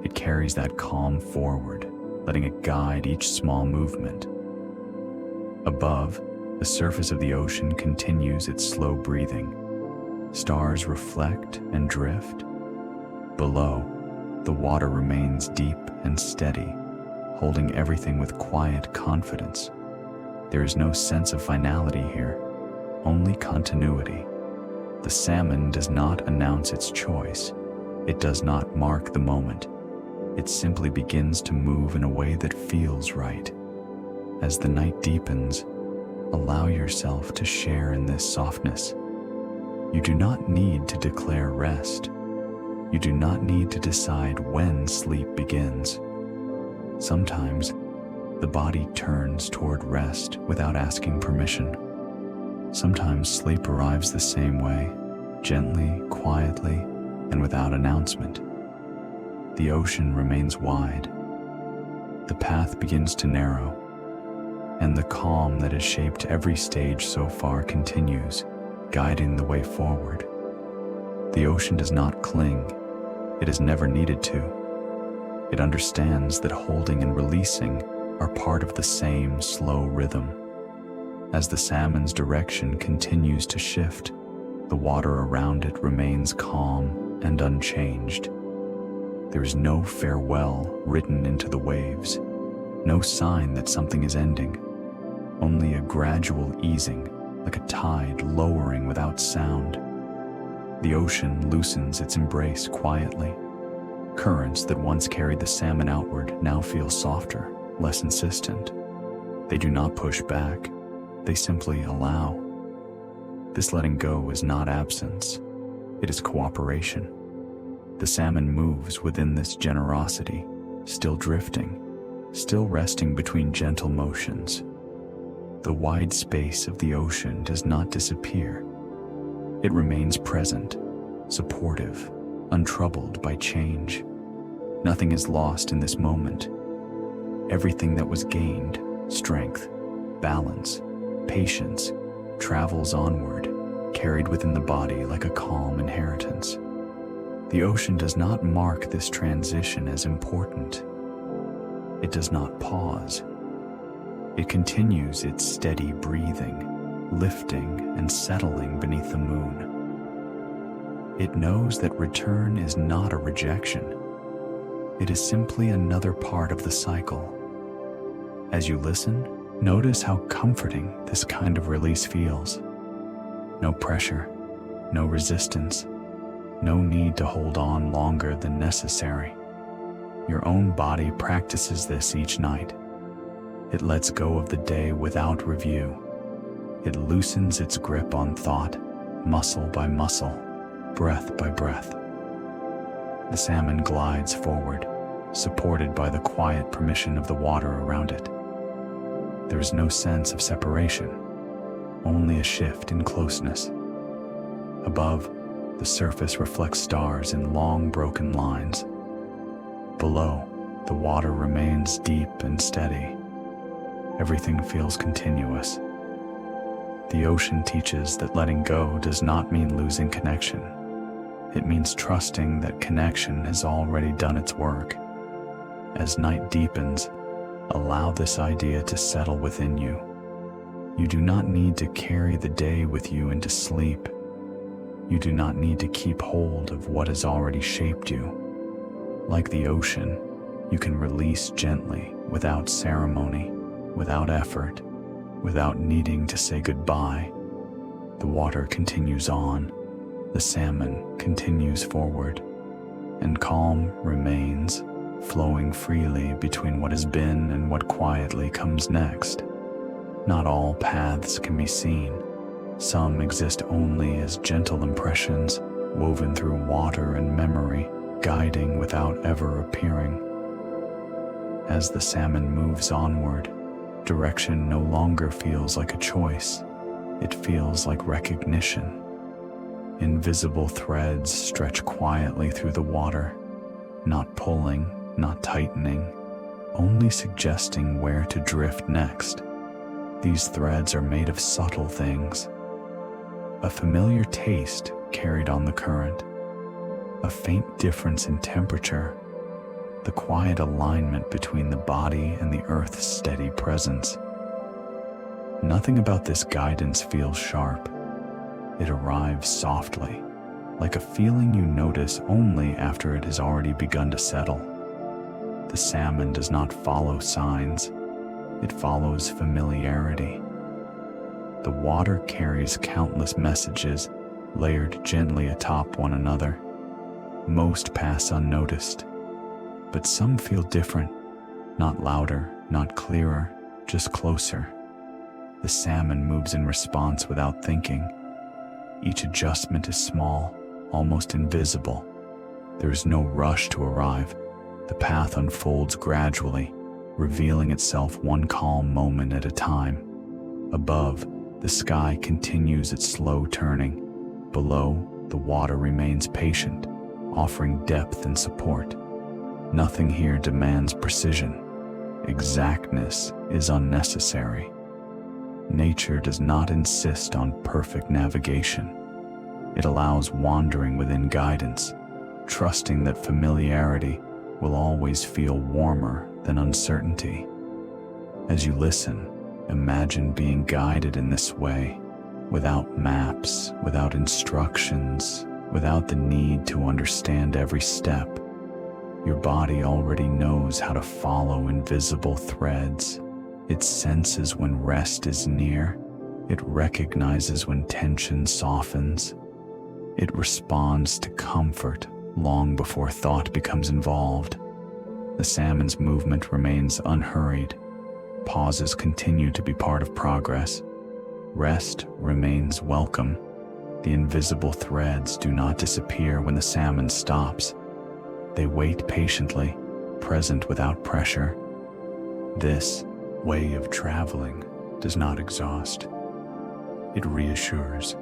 It carries that calm forward, letting it guide each small movement. Above, the surface of the ocean continues its slow breathing. Stars reflect and drift. Below, the water remains deep and steady, holding everything with quiet confidence. There is no sense of finality here, only continuity. The salmon does not announce its choice. It does not mark the moment. It simply begins to move in a way that feels right. As the night deepens, allow yourself to share in this softness. You do not need to declare rest. You do not need to decide when sleep begins. Sometimes, the body turns toward rest without asking permission. Sometimes sleep arrives the same way, gently, quietly, and without announcement. The ocean remains wide. The path begins to narrow, and the calm that has shaped every stage so far continues, guiding the way forward. The ocean does not cling. It has never needed to. It understands that holding and releasing are part of the same slow rhythm. As the salmon's direction continues to shift, the water around it remains calm and unchanged. There is no farewell written into the waves, no sign that something is ending, only a gradual easing, like a tide lowering without sound. The ocean loosens its embrace quietly. Currents that once carried the salmon outward now feel softer, less insistent. They do not push back, they simply allow. This letting go is not absence, it is cooperation. The salmon moves within this generosity, still drifting, still resting between gentle motions. The wide space of the ocean does not disappear. It remains present, supportive, untroubled by change. Nothing is lost in this moment. Everything that was gained, strength, balance, patience, travels onward, carried within the body like a calm inheritance. The ocean does not mark this transition as important. It does not pause. It continues its steady breathing, lifting and settling beneath the moon. It knows that return is not a rejection. It is simply another part of the cycle. As you listen, notice how comforting this kind of release feels. No pressure, no resistance, no need to hold on longer than necessary. Your own body practices this each night. It lets go of the day without review. It loosens its grip on thought, muscle by muscle, breath by breath. The salmon glides forward, supported by the quiet permission of the water around it. There is no sense of separation, only a shift in closeness. Above, the surface reflects stars in long broken lines. Below, the water remains deep and steady. Everything feels continuous. The ocean teaches that letting go does not mean losing connection. It means trusting that connection has already done its work. As night deepens, allow this idea to settle within you. You do not need to carry the day with you into sleep. You do not need to keep hold of what has already shaped you. Like the ocean, you can release gently, without ceremony, without effort, without needing to say goodbye. The water continues on, the salmon continues forward, and calm remains, flowing freely between what has been and what quietly comes next. Not all paths can be seen. Some exist only as gentle impressions, woven through water and memory, guiding without ever appearing. As the salmon moves onward, direction no longer feels like a choice. It feels like recognition. Invisible threads stretch quietly through the water, not pulling, not tightening, only suggesting where to drift next. These threads are made of subtle things. A familiar taste carried on the current, a faint difference in temperature, the quiet alignment between the body and the earth's steady presence. Nothing about this guidance feels sharp. It arrives softly, like a feeling you notice only after it has already begun to settle. The salmon does not follow signs. It follows familiarity. The water carries countless messages layered gently atop one another. Most pass unnoticed, but some feel different, not louder, not clearer, just closer. The salmon moves in response without thinking. Each adjustment is small, almost invisible. There is no rush to arrive. The path unfolds gradually, revealing itself one calm moment at a time. Above, the sky continues its slow turning. Below, the water remains patient, offering depth and support. Nothing here demands precision. Exactness is unnecessary. Nature does not insist on perfect navigation. It allows wandering within guidance, trusting that familiarity will always feel warmer than uncertainty. As you listen, imagine being guided in this way, without maps, without instructions, without the need to understand every step. Your body already knows how to follow invisible threads. It senses when rest is near. It recognizes when tension softens. It responds to comfort long before thought becomes involved. The salmon's movement remains unhurried. Pauses continue to be part of progress. Rest remains welcome. The invisible threads do not disappear when the salmon stops. They wait patiently, present without pressure. This way of traveling does not exhaust. It reassures.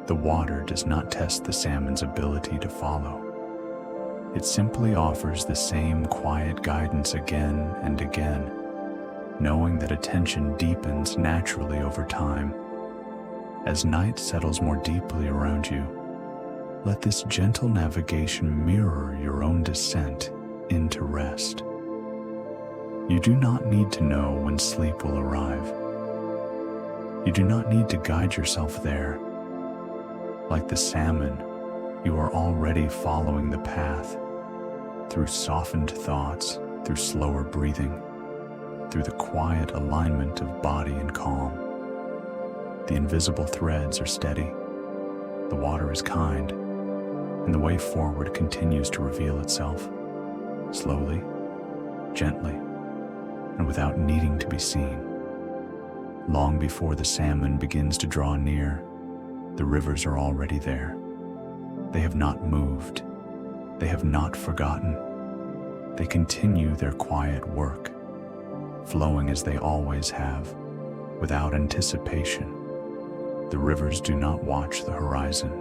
The water does not test the salmon's ability to follow. It simply offers the same quiet guidance again and again, knowing that attention deepens naturally over time. As night settles more deeply around you, let this gentle navigation mirror your own descent into rest. You do not need to know when sleep will arrive. You do not need to guide yourself there. Like the salmon, you are already following the path, through softened thoughts, through slower breathing, through the quiet alignment of body and calm. The invisible threads are steady, the water is kind, and the way forward continues to reveal itself, slowly, gently, and without needing to be seen. Long before the salmon begins to draw near, the rivers are already there. They have not moved. They have not forgotten. They continue their quiet work, flowing as they always have, without anticipation. The rivers do not watch the horizon.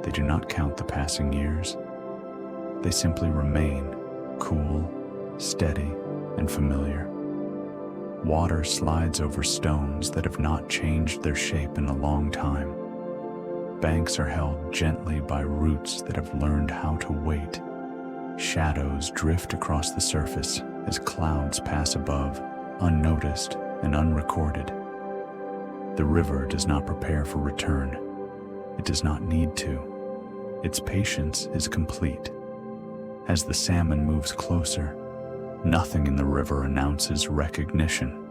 They do not count the passing years. They simply remain cool, steady, and familiar. Water slides over stones that have not changed their shape in a long time. Banks are held gently by roots that have learned how to wait. Shadows drift across the surface as clouds pass above, unnoticed and unrecorded. The river does not prepare for return. It does not need to. Its patience is complete. As the salmon moves closer, nothing in the river announces recognition.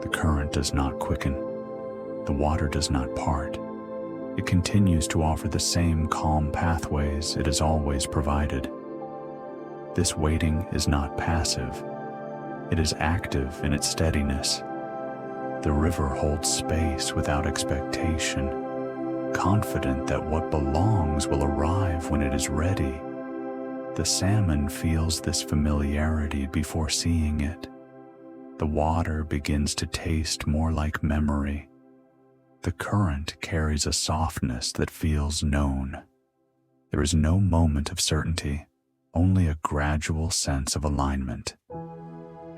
The current does not quicken. The water does not part. It continues to offer the same calm pathways it has always provided. This waiting is not passive. It is active in its steadiness. The river holds space without expectation, confident that what belongs will arrive when it is ready. The salmon feels this familiarity before seeing it. The water begins to taste more like memory. The current carries a softness that feels known. There is no moment of certainty, only a gradual sense of alignment.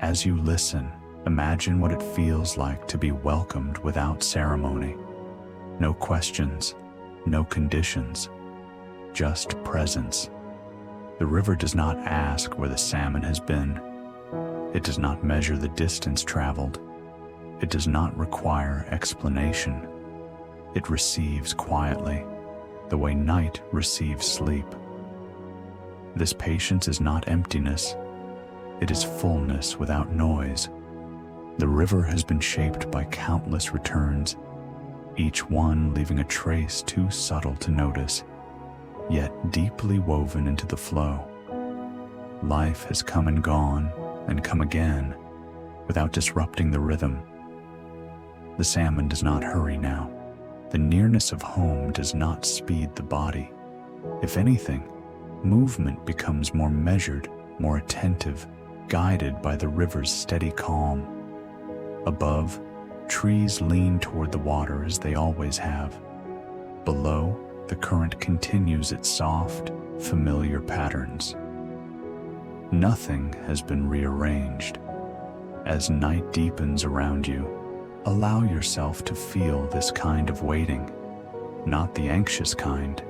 As you listen, imagine what it feels like to be welcomed without ceremony. No questions, no conditions, just presence. The river does not ask where the salmon has been. It does not measure the distance traveled. It does not require explanation. It receives quietly, the way night receives sleep. This patience is not emptiness. It is fullness without noise. The river has been shaped by countless returns, each one leaving a trace too subtle to notice, yet deeply woven into the flow. Life has come and gone and come again without disrupting the rhythm. The salmon does not hurry now. The nearness of home does not speed the body. If anything, movement becomes more measured, more attentive, guided by the river's steady calm. Above, trees lean toward the water as they always have. Below, the current continues its soft, familiar patterns. Nothing has been rearranged. As night deepens around you, allow yourself to feel this kind of waiting, not the anxious kind,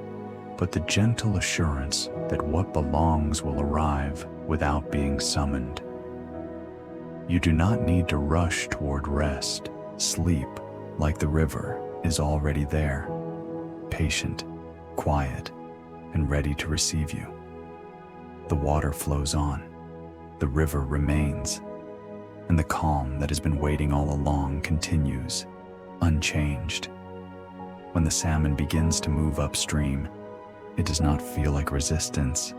but the gentle assurance that what belongs will arrive without being summoned. You do not need to rush toward rest. Sleep, like the river, is already there, patient, quiet, and ready to receive you. The water flows on, the river remains, and the calm that has been waiting all along continues, unchanged. When the salmon begins to move upstream, it does not feel like resistance.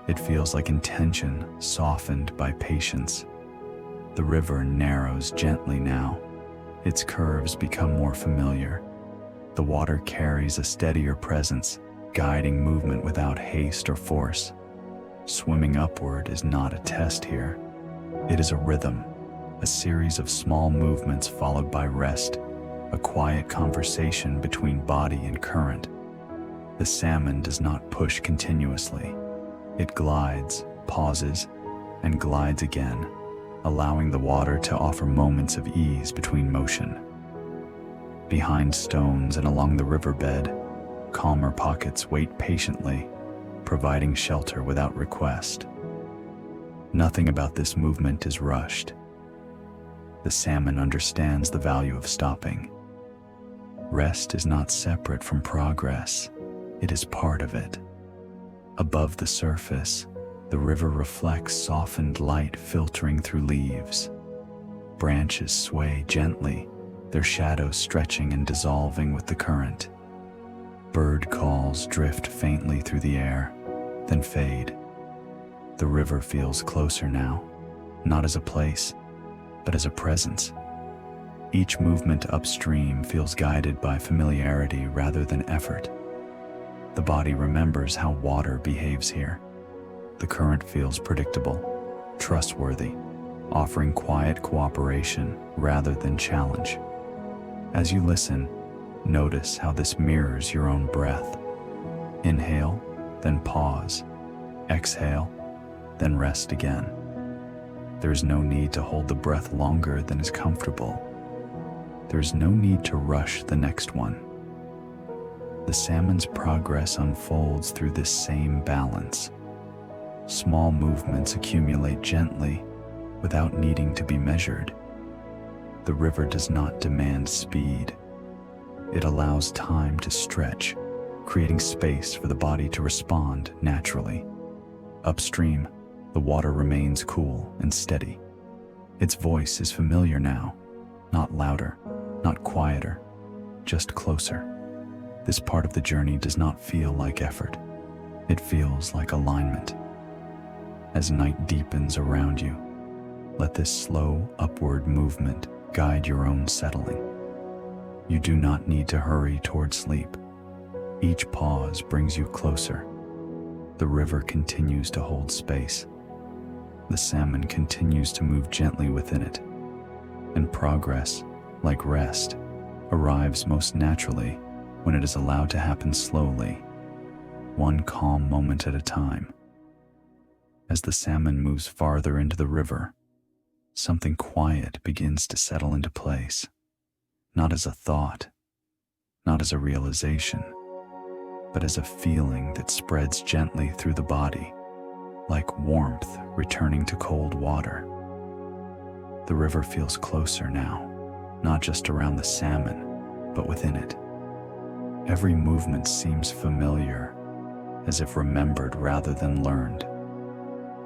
It feels like intention softened by patience. The river narrows gently now. Its curves become more familiar. The water carries a steadier presence, guiding movement without haste or force. Swimming upward is not a test here. It is a rhythm, a series of small movements followed by rest, a quiet conversation between body and current. The salmon does not push continuously. It glides, pauses, and glides again, allowing the water to offer moments of ease between motion. Behind stones and along the riverbed, calmer pockets wait patiently, providing shelter without request. Nothing about this movement is rushed. The salmon understands the value of stopping. Rest is not separate from progress. It is part of it. Above the surface, the river reflects softened light filtering through leaves. Branches sway gently, their shadows stretching and dissolving with the current. Bird calls drift faintly through the air, then fade. The river feels closer now, not as a place, but as a presence. Each movement upstream feels guided by familiarity rather than effort. The body remembers how water behaves here. The current feels predictable, trustworthy, offering quiet cooperation rather than challenge. As you listen, notice how this mirrors your own breath. Inhale, then pause. Exhale, then rest again. There is no need to hold the breath longer than is comfortable. There is no need to rush the next one. The salmon's progress unfolds through this same balance. Small movements accumulate gently without needing to be measured. The river does not demand speed. It allows time to stretch, creating space for the body to respond naturally. Upstream, the water remains cool and steady. Its voice is familiar now, not louder, not quieter, just closer. This part of the journey does not feel like effort. It feels like alignment. As night deepens around you, let this slow upward movement guide your own settling. You do not need to hurry toward sleep. Each pause brings you closer. The river continues to hold space. The salmon continues to move gently within it. And progress, like rest, arrives most naturally when it is allowed to happen slowly, one calm moment at a time. As the salmon moves farther into the river, something quiet begins to settle into place, not as a thought, not as a realization, but as a feeling that spreads gently through the body, like warmth returning to cold water. The river feels closer now, not just around the salmon, but within it. Every movement seems familiar, as if remembered rather than learned.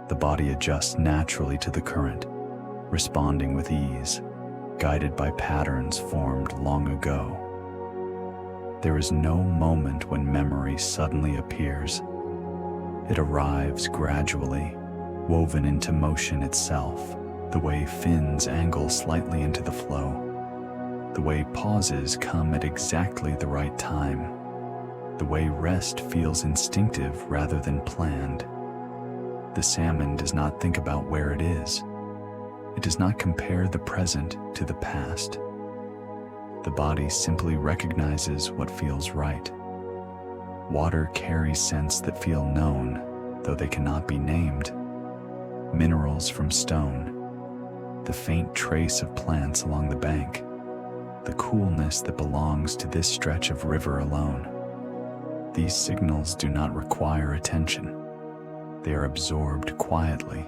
The body adjusts naturally to the current, responding with ease, guided by patterns formed long ago. There is no moment when memory suddenly appears. It arrives gradually, woven into motion itself, the way fins angle slightly into the flow, the way pauses come at exactly the right time, the way rest feels instinctive rather than planned. The salmon does not think about where it is. It does not compare the present to the past. The body simply recognizes what feels right. Water carries scents that feel known, though they cannot be named. Minerals from stone, the faint trace of plants along the bank, the coolness that belongs to this stretch of river alone. These signals do not require attention. They are absorbed quietly,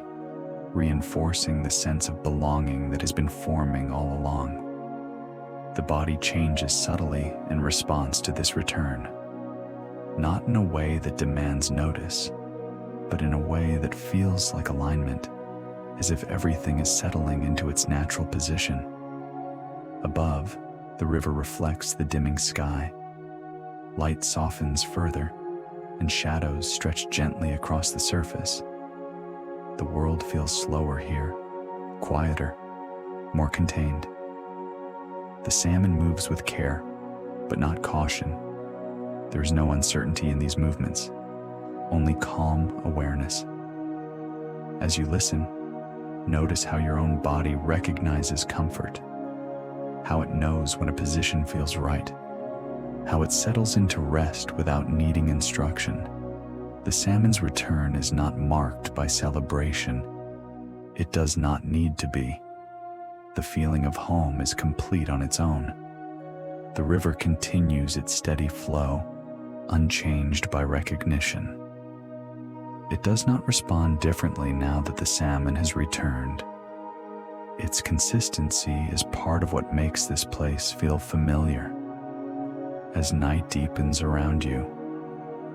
reinforcing the sense of belonging that has been forming all along. The body changes subtly in response to this return, not in a way that demands notice, but in a way that feels like alignment, as if everything is settling into its natural position. Above, the river reflects the dimming sky. Light softens further, and shadows stretch gently across the surface. The world feels slower here, quieter, more contained. The salmon moves with care, but not caution. There is no uncertainty in these movements, only calm awareness. As you listen, notice how your own body recognizes comfort, how it knows when a position feels right, how it settles into rest without needing instruction. The salmon's return is not marked by celebration. It does not need to be. The feeling of home is complete on its own. The river continues its steady flow, unchanged by recognition. It does not respond differently now that the salmon has returned. Its consistency is part of what makes this place feel familiar. As night deepens around you,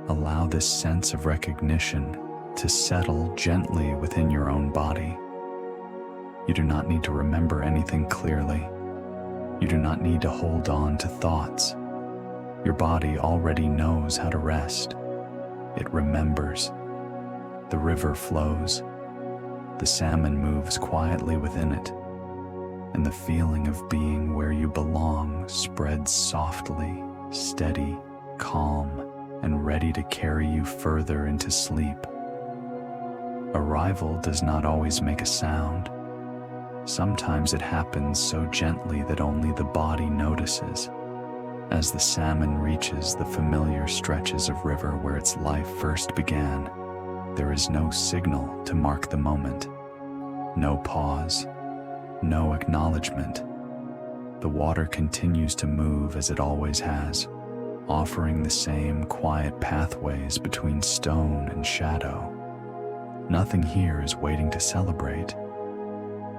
allow this sense of recognition to settle gently within your own body. You do not need to remember anything clearly. You do not need to hold on to thoughts. Your body already knows how to rest. It remembers. The river flows. The salmon moves quietly within it, and the feeling of being where you belong spreads softly, steady, calm, and ready to carry you further into sleep. Arrival does not always make a sound. Sometimes it happens so gently that only the body notices. As the salmon reaches the familiar stretches of river where its life first began, there is no signal to mark the moment, no pause, no acknowledgement. The water continues to move as it always has, offering the same quiet pathways between stone and shadow. Nothing here is waiting to celebrate,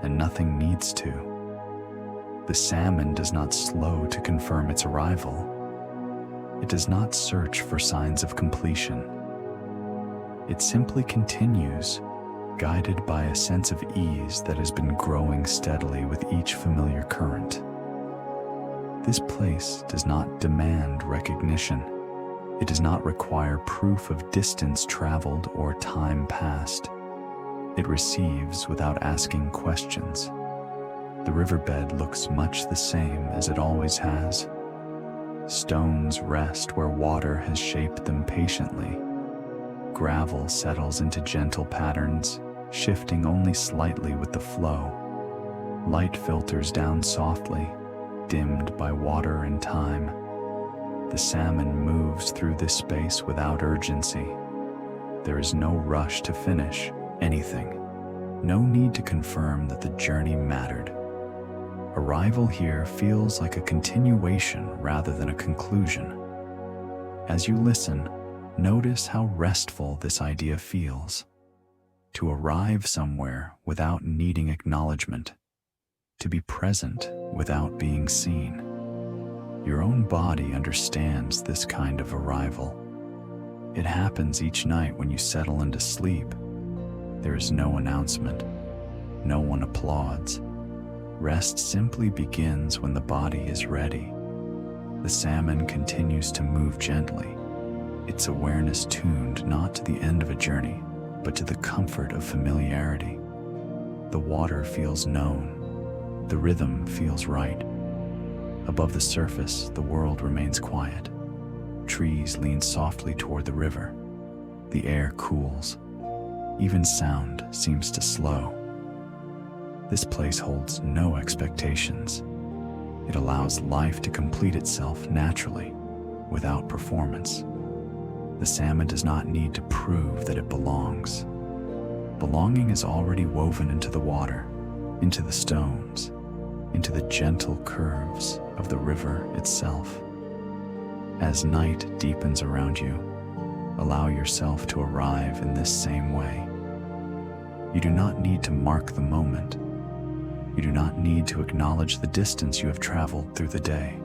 and nothing needs to. The salmon does not slow to confirm its arrival. It does not search for signs of completion. It simply continues, guided by a sense of ease that has been growing steadily with each familiar current. This place does not demand recognition. It does not require proof of distance traveled or time passed. It receives without asking questions. The riverbed looks much the same as it always has. Stones rest where water has shaped them patiently. Gravel settles into gentle patterns, shifting only slightly with the flow. Light filters down softly, dimmed by water and time. The salmon moves through this space without urgency. There is no rush to finish anything. No need to confirm that the journey mattered. Arrival here feels like a continuation rather than a conclusion. As you listen, notice how restful this idea feels. To arrive somewhere without needing acknowledgement. To be present without being seen. Your own body understands this kind of arrival. It happens each night when you settle into sleep. There is no announcement. No one applauds. Rest simply begins when the body is ready. The salmon continues to move gently, its awareness tuned not to the end of a journey, but to the comfort of familiarity. The water feels known. The rhythm feels right. Above the surface, the world remains quiet. Trees lean softly toward the river. The air cools. Even sound seems to slow. This place holds no expectations. It allows life to complete itself naturally, without performance. The salmon does not need to prove that it belongs. Belonging is already woven into the water, into the stones, into the gentle curves of the river itself. As night deepens around you, allow yourself to arrive in this same way. You do not need to mark the moment. You do not need to acknowledge the distance you have traveled through the day.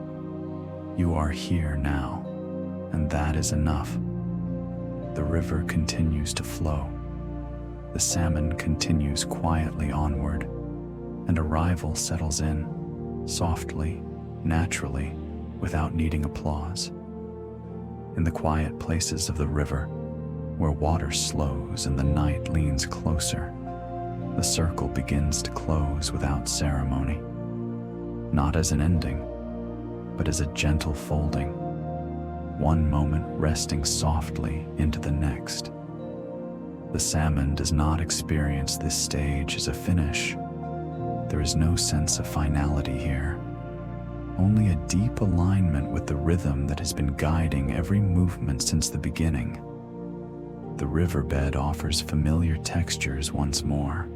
You are here now, and that is enough. The river continues to flow. The salmon continues quietly onward, and arrival settles in, softly, naturally, without needing applause. In the quiet places of the river, where water slows and the night leans closer, the circle begins to close without ceremony, not as an ending, but as a gentle folding, one moment resting softly into the next. The salmon does not experience this stage as a finish. There is no sense of finality here, only a deep alignment with the rhythm that has been guiding every movement since the beginning. The riverbed offers familiar textures once more.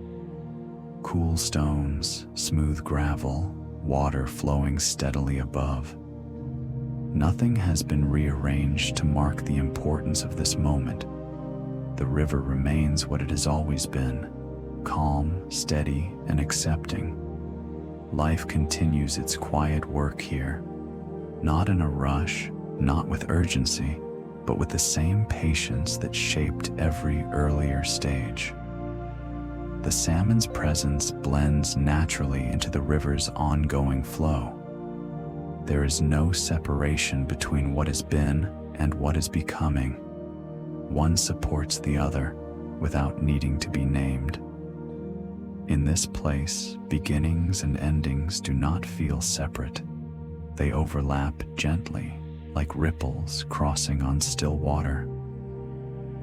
Cool stones, smooth gravel, water flowing steadily above. Nothing has been rearranged to mark the importance of this moment. The river remains what it has always been, calm, steady, and accepting. Life continues its quiet work here, not in a rush, not with urgency, but with the same patience that shaped every earlier stage. The salmon's presence blends naturally into the river's ongoing flow. There is no separation between what has been and what is becoming. One supports the other without needing to be named. In this place, beginnings and endings do not feel separate. They overlap gently, like ripples crossing on still water.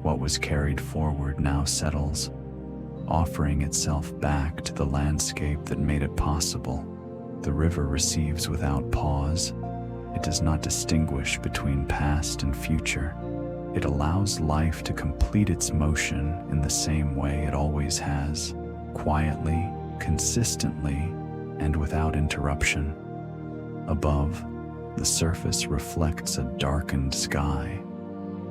What was carried forward now settles, offering itself back to the landscape that made it possible. The river receives without pause. It does not distinguish between past and future. It allows life to complete its motion in the same way it always has, quietly, consistently, and without interruption. Above, The surface reflects a darkened sky.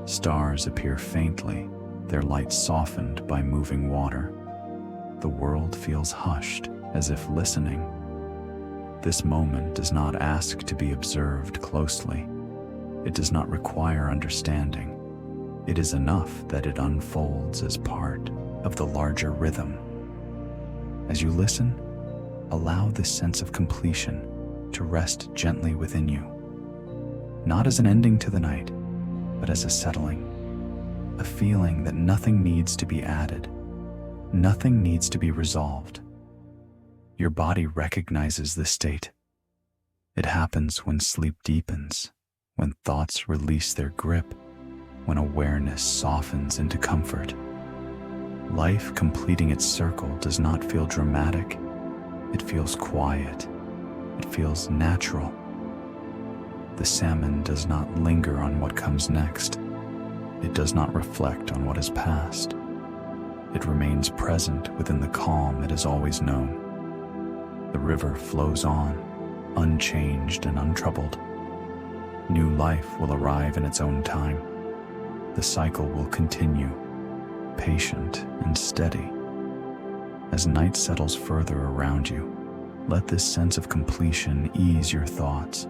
Stars appear faintly, their light softened by moving water. The world feels hushed, as if listening. This moment does not ask to be observed closely. It does not require understanding. It is enough that it unfolds as part of the larger rhythm. As you listen, allow this sense of completion to rest gently within you, not as an ending to the night, but as a settling, a feeling that nothing needs to be added, nothing needs to be resolved. Your body recognizes this state. It happens when sleep deepens, when thoughts release their grip, when awareness softens into comfort. Life completing its circle does not feel dramatic. It feels quiet. It feels natural. The salmon does not linger on what comes next. It does not reflect on what is past. It remains present within the calm it has always known. The river flows on, unchanged and untroubled. New life will arrive in its own time. The cycle will continue, patient and steady. As night settles further around you, let this sense of completion ease your thoughts.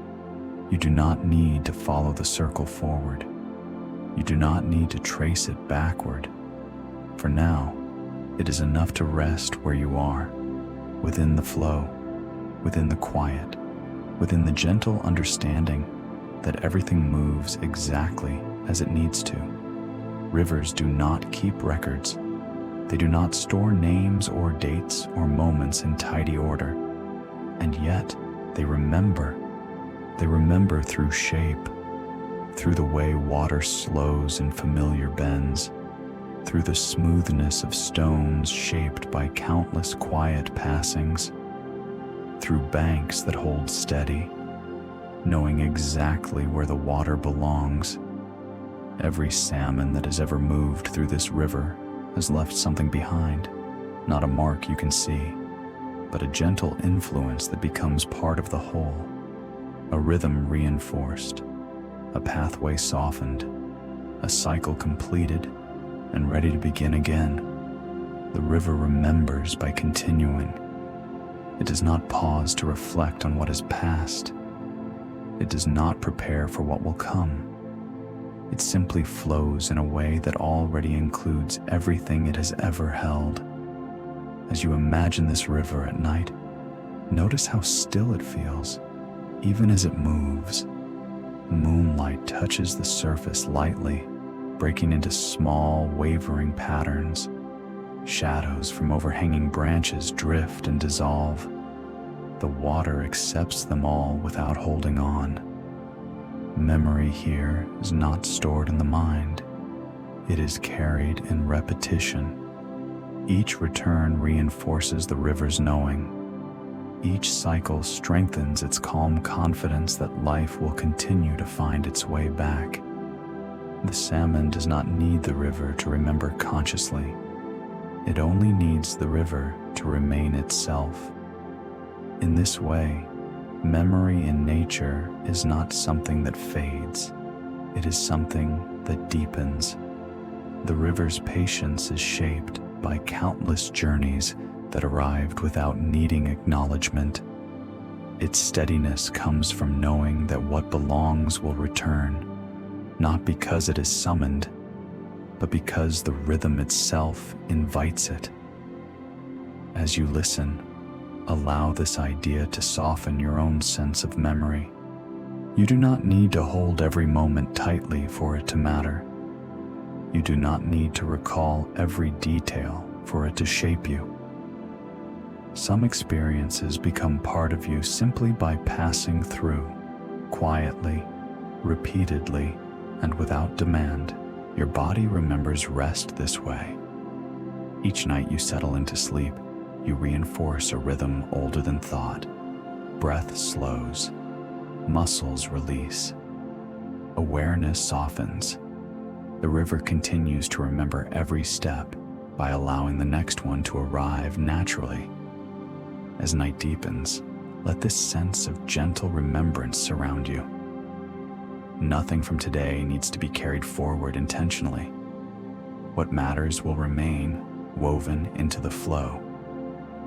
You do not need to follow the circle forward. You do not need to trace it backward. For now, it is enough to rest where you are, within the flow, within the quiet, within the gentle understanding that everything moves exactly as it needs to. Rivers do not keep records. They do not store names or dates or moments in tidy order. And yet, they remember. They remember through shape, through the way water slows in familiar bends, through the smoothness of stones shaped by countless quiet passings, through banks that hold steady, knowing exactly where the water belongs. Every salmon that has ever moved through this river has left something behind, not a mark you can see, but a gentle influence that becomes part of the whole, a rhythm reinforced, a pathway softened, a cycle completed and ready to begin again. The river remembers by continuing. It does not pause to reflect on what is past. It does not prepare for what will come. It simply flows in a way that already includes everything it has ever held. As you imagine this river at night, notice how still it feels, even as it moves. Moonlight touches the surface lightly, breaking into small, wavering patterns. Shadows from overhanging branches drift and dissolve. The water accepts them all without holding on. Memory here is not stored in the mind. It is carried in repetition. Each return reinforces the river's knowing. Each cycle strengthens its calm confidence that life will continue to find its way back. The salmon does not need the river to remember consciously. It only needs the river to remain itself. In this way, memory in nature is not something that fades. It is something that deepens. The river's patience is shaped by countless journeys that arrived without needing acknowledgement. Its steadiness comes from knowing that what belongs will return, not because it is summoned, but because the rhythm itself invites it. As you listen, allow this idea to soften your own sense of memory. You do not need to hold every moment tightly for it to matter. You do not need to recall every detail for it to shape you. Some experiences become part of you simply by passing through, quietly, repeatedly, and without demand. Your body remembers rest this way. Each night you settle into sleep, you reinforce a rhythm older than thought. Breath slows, muscles release, awareness softens. The river continues to remember every step by allowing the next one to arrive naturally. As night deepens, let this sense of gentle remembrance surround you. Nothing from today needs to be carried forward intentionally. What matters will remain woven into the flow.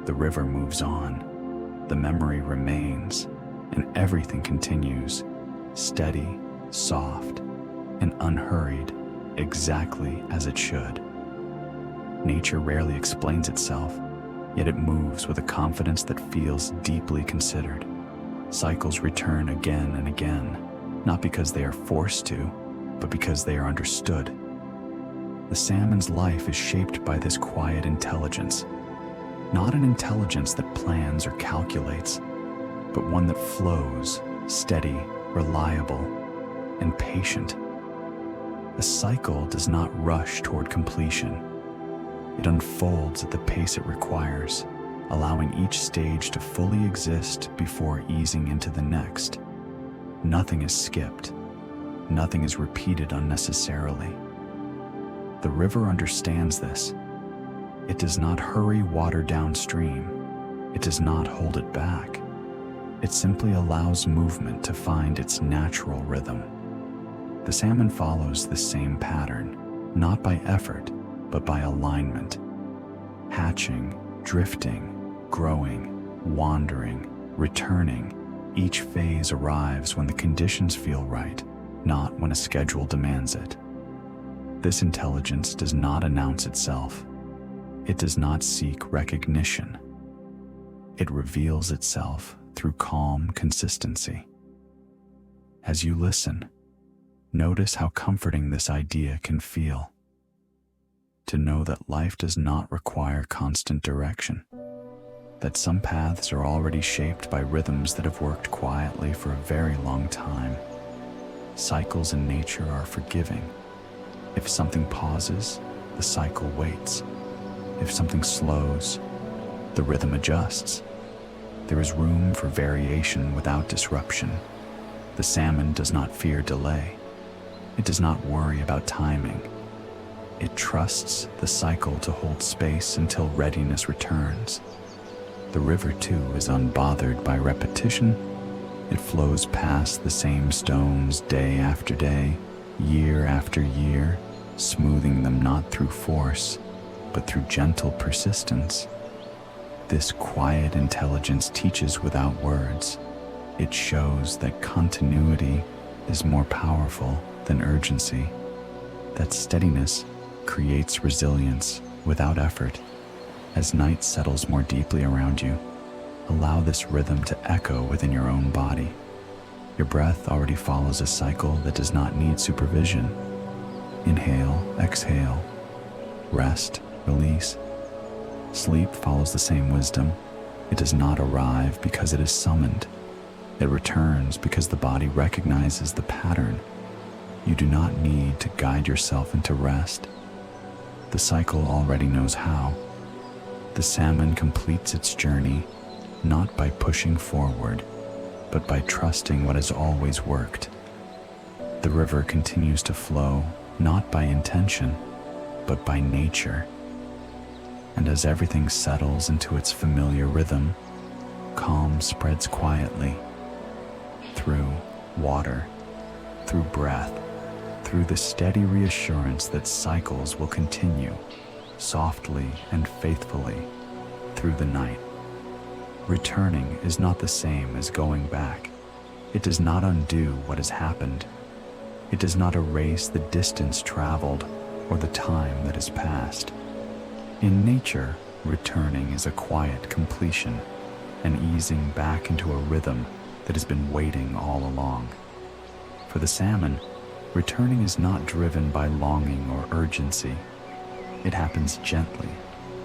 The river moves on, the memory remains, and everything continues, steady, soft, and unhurried, exactly as it should. Nature rarely explains itself, yet it moves with a confidence that feels deeply considered. Cycles return again and again, not because they are forced to, but because they are understood. The salmon's life is shaped by this quiet intelligence, not an intelligence that plans or calculates, but one that flows, steady, reliable, and patient. A cycle does not rush toward completion. It unfolds at the pace it requires, allowing each stage to fully exist before easing into the next. Nothing is skipped. Nothing is repeated unnecessarily. The river understands this. It does not hurry water downstream. It does not hold it back. It simply allows movement to find its natural rhythm. The salmon follows the same pattern, not by effort, but by alignment. Hatching, drifting, growing, wandering, returning, each phase arrives when the conditions feel right, not when a schedule demands it. This intelligence does not announce itself. It does not seek recognition. It reveals itself through calm consistency. As you listen, notice how comforting this idea can feel. To know that life does not require constant direction, that some paths are already shaped by rhythms that have worked quietly for a very long time. Cycles in nature are forgiving. If something pauses, the cycle waits. If something slows, the rhythm adjusts. There is room for variation without disruption. The salmon does not fear delay. It does not worry about timing. It trusts the cycle to hold space until readiness returns. The river, too, is unbothered by repetition. It flows past the same stones day after day, year after year, smoothing them not through force, but through gentle persistence. This quiet intelligence teaches without words. It shows that continuity is more powerful than urgency, that steadiness creates resilience without effort. As night settles more deeply around you, allow this rhythm to echo within your own body. Your breath already follows a cycle that does not need supervision. Inhale, exhale, rest, release. Sleep follows the same wisdom. It does not arrive because it is summoned. It returns because the body recognizes the pattern. You do not need to guide yourself into rest. The cycle already knows how. The salmon completes its journey not by pushing forward, but by trusting what has always worked. The river continues to flow not by intention, but by nature. And as everything settles into its familiar rhythm, calm spreads quietly through water, through breath, through the steady reassurance that cycles will continue, softly and faithfully, through the night. Returning is not the same as going back. It does not undo what has happened. It does not erase the distance traveled or the time that has passed. In nature, returning is a quiet completion, an easing back into a rhythm that has been waiting all along. For the salmon, returning is not driven by longing or urgency. It happens gently,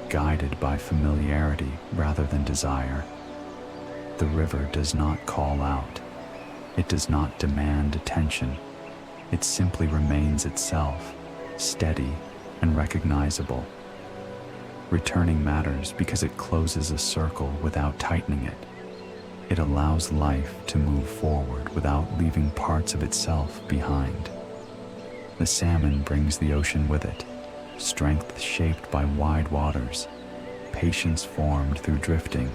guided by familiarity rather than desire. The river does not call out. It does not demand attention. It simply remains itself, steady and recognizable. Returning matters because it closes a circle without tightening it. It allows life to move forward without leaving parts of itself behind. The salmon brings the ocean with it, strength shaped by wide waters, patience formed through drifting,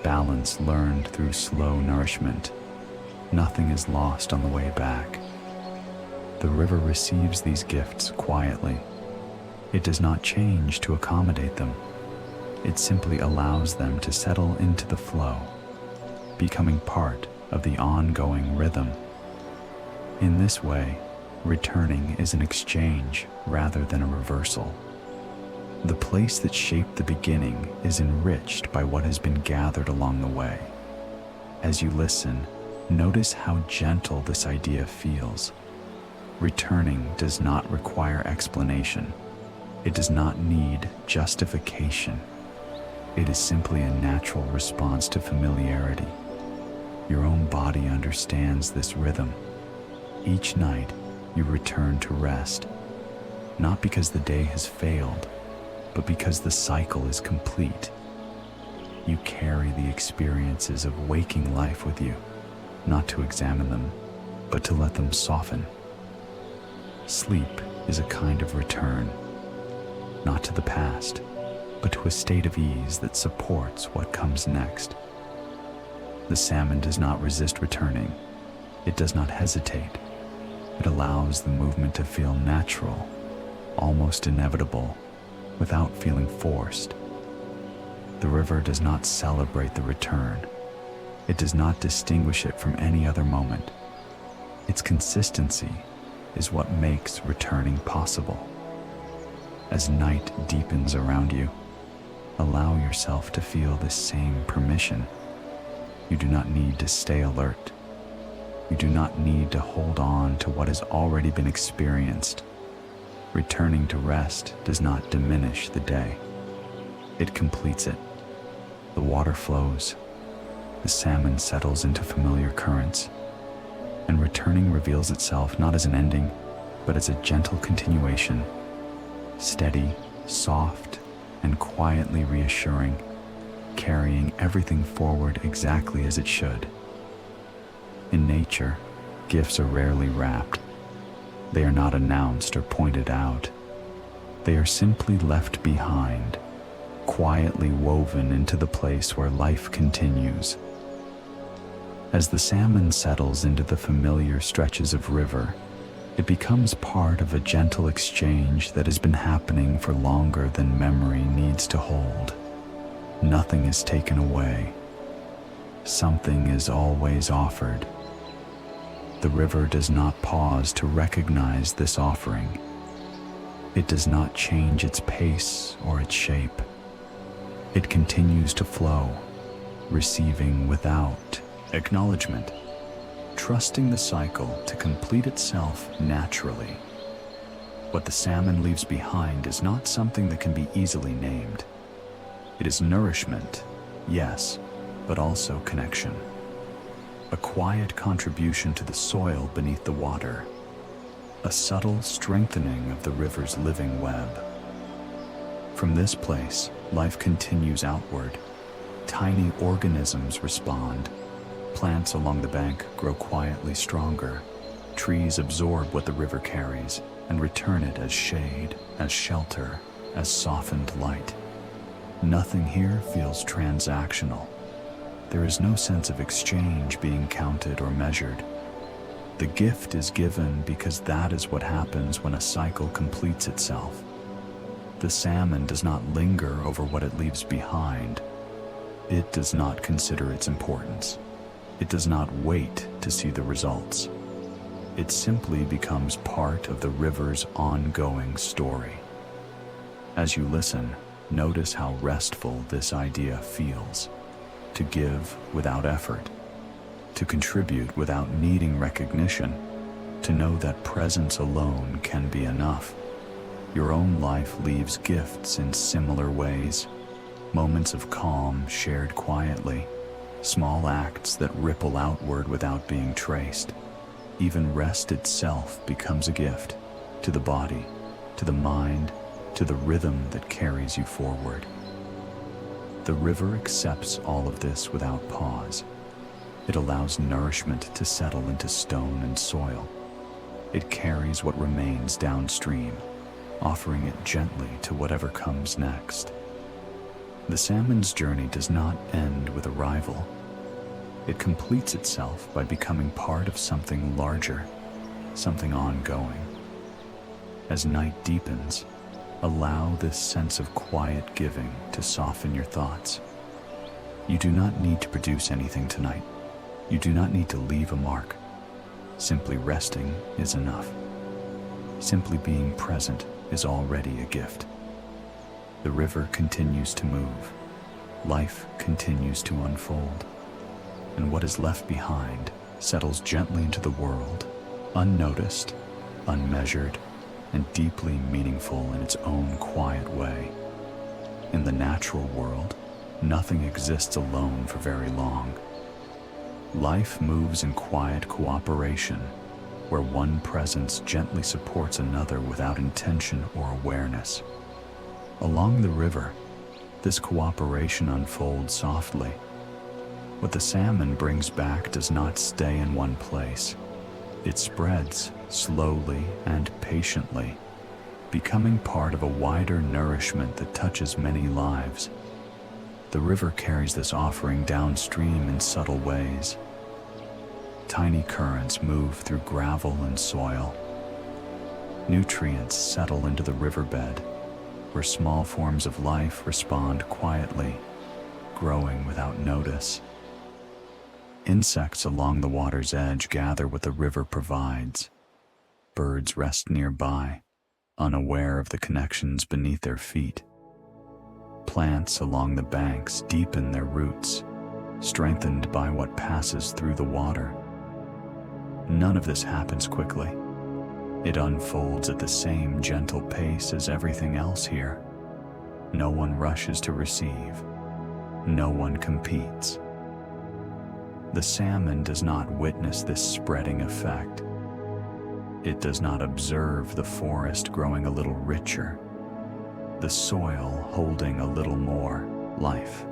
balance learned through slow nourishment. Nothing is lost on the way back. The river receives these gifts quietly. It does not change to accommodate them. It simply allows them to settle into the flow, becoming part of the ongoing rhythm. In this way, returning is an exchange rather than a reversal. The place that shaped the beginning is enriched by what has been gathered along the way. As you listen, notice how gentle this idea feels. Returning does not require explanation. It does not need justification. It is simply a natural response to familiarity. Your own body understands this rhythm. Each night, you return to rest, not because the day has failed, but because the cycle is complete. You carry the experiences of waking life with you, not to examine them, but to let them soften. Sleep is a kind of return, not to the past, but to a state of ease that supports what comes next. The salmon does not resist returning. It does not hesitate. It allows the movement to feel natural, almost inevitable, without feeling forced. The river does not celebrate the return. It does not distinguish it from any other moment. Its consistency is what makes returning possible. As night deepens around you, allow yourself to feel this same permission. You do not need to stay alert. You do not need to hold on to what has already been experienced. Returning to rest does not diminish the day. It completes it. The water flows. The salmon settles into familiar currents. And returning reveals itself not as an ending, but as a gentle continuation. Steady, soft, and quietly reassuring, carrying everything forward exactly as it should. In nature, gifts are rarely wrapped. They are not announced or pointed out. They are simply left behind, quietly woven into the place where life continues. As the salmon settles into the familiar stretches of river, it becomes part of a gentle exchange that has been happening for longer than memory needs to hold. Nothing is taken away. Something is always offered. The river does not pause to recognize this offering. It does not change its pace or its shape. It continues to flow, receiving without acknowledgement, trusting the cycle to complete itself naturally. What the salmon leaves behind is not something that can be easily named. It is nourishment, yes, but also connection. A quiet contribution to the soil beneath the water. A subtle strengthening of the river's living web. From this place, life continues outward. Tiny organisms respond. Plants along the bank grow quietly stronger. Trees absorb what the river carries and return it as shade, as shelter, as softened light. Nothing here feels transactional. There is no sense of exchange being counted or measured. The gift is given because that is what happens when a cycle completes itself. The salmon does not linger over what it leaves behind. It does not consider its importance. It does not wait to see the results. It simply becomes part of the river's ongoing story. As you listen, notice how restful this idea feels. To give without effort, to contribute without needing recognition, to know that presence alone can be enough. Your own life leaves gifts in similar ways, moments of calm shared quietly, small acts that ripple outward without being traced. Even rest itself becomes a gift, to the body, to the mind, to the rhythm that carries you forward. The river accepts all of this without pause. It allows nourishment to settle into stone and soil. It carries what remains downstream, offering it gently to whatever comes next. The salmon's journey does not end with arrival. It completes itself by becoming part of something larger, something ongoing. As night deepens, allow this sense of quiet giving to soften your thoughts. You do not need to produce anything tonight. You do not need to leave a mark. Simply resting is enough. Simply being present is already a gift. The river continues to move. Life continues to unfold. And what is left behind settles gently into the world, unnoticed, unmeasured, and deeply meaningful in its own quiet way. In the natural world, nothing exists alone for very long. Life moves in quiet cooperation, where one presence gently supports another without intention or awareness. Along the river, this cooperation unfolds softly. What the salmon brings back does not stay in one place. It spreads slowly and patiently, becoming part of a wider nourishment that touches many lives. The river carries this offering downstream in subtle ways. Tiny currents move through gravel and soil. Nutrients settle into the riverbed, where small forms of life respond quietly, growing without notice. Insects along the water's edge gather what the river provides. Birds rest nearby, unaware of the connections beneath their feet. Plants along the banks deepen their roots, strengthened by what passes through the water. None of this happens quickly. It unfolds at the same gentle pace as everything else here. No one rushes to receive. No one competes. The salmon does not witness this spreading effect. It does not observe the forest growing a little richer, the soil holding a little more life.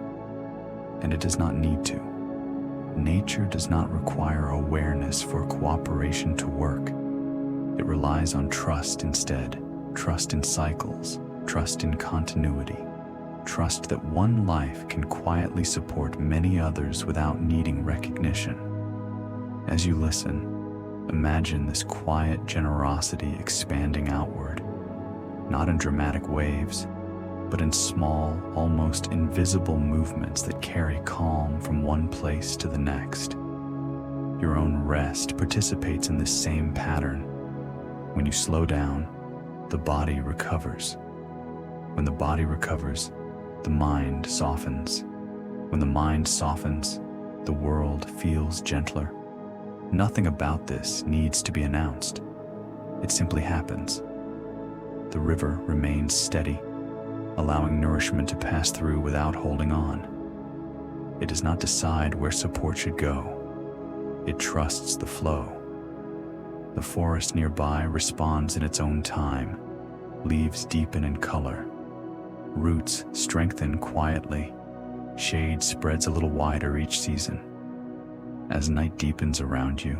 And it does not need to. Nature does not require awareness for cooperation to work. It relies on trust instead, trust in cycles, trust in continuity, trust that one life can quietly support many others without needing recognition. As you listen, imagine this quiet generosity expanding outward, not in dramatic waves, but in small, almost invisible movements that carry calm from one place to the next. Your own rest participates in this same pattern. When you slow down, the body recovers. When the body recovers, the mind softens. When the mind softens, the world feels gentler. Nothing about this needs to be announced. It simply happens. The river remains steady, allowing nourishment to pass through without holding on. It does not decide where support should go. It trusts the flow. The forest nearby responds in its own time. Leaves deepen in color. Roots strengthen quietly. Shade spreads a little wider each season. As night deepens around you,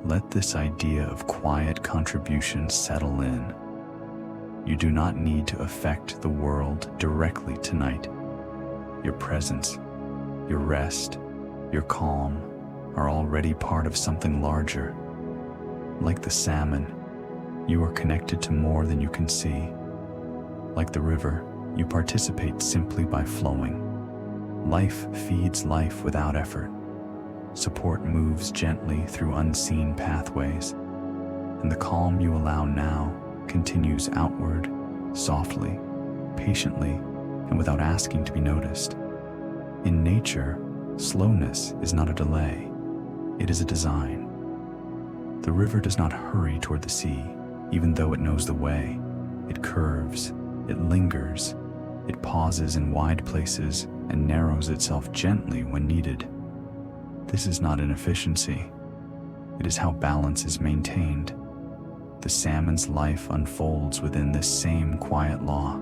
let this idea of quiet contribution settle in. You do not need to affect the world directly tonight. Your presence, your rest, your calm are already part of something larger. Like the salmon, you are connected to more than you can see. Like the river, you participate simply by flowing. Life feeds life without effort. Support moves gently through unseen pathways, and the calm you allow now continues outward, softly, patiently, and without asking to be noticed. In nature, slowness is not a delay, it is a design. The river does not hurry toward the sea, even though it knows the way. It curves, it lingers, it pauses in wide places and narrows itself gently when needed. This is not inefficiency. It is how balance is maintained. The salmon's life unfolds within this same quiet law.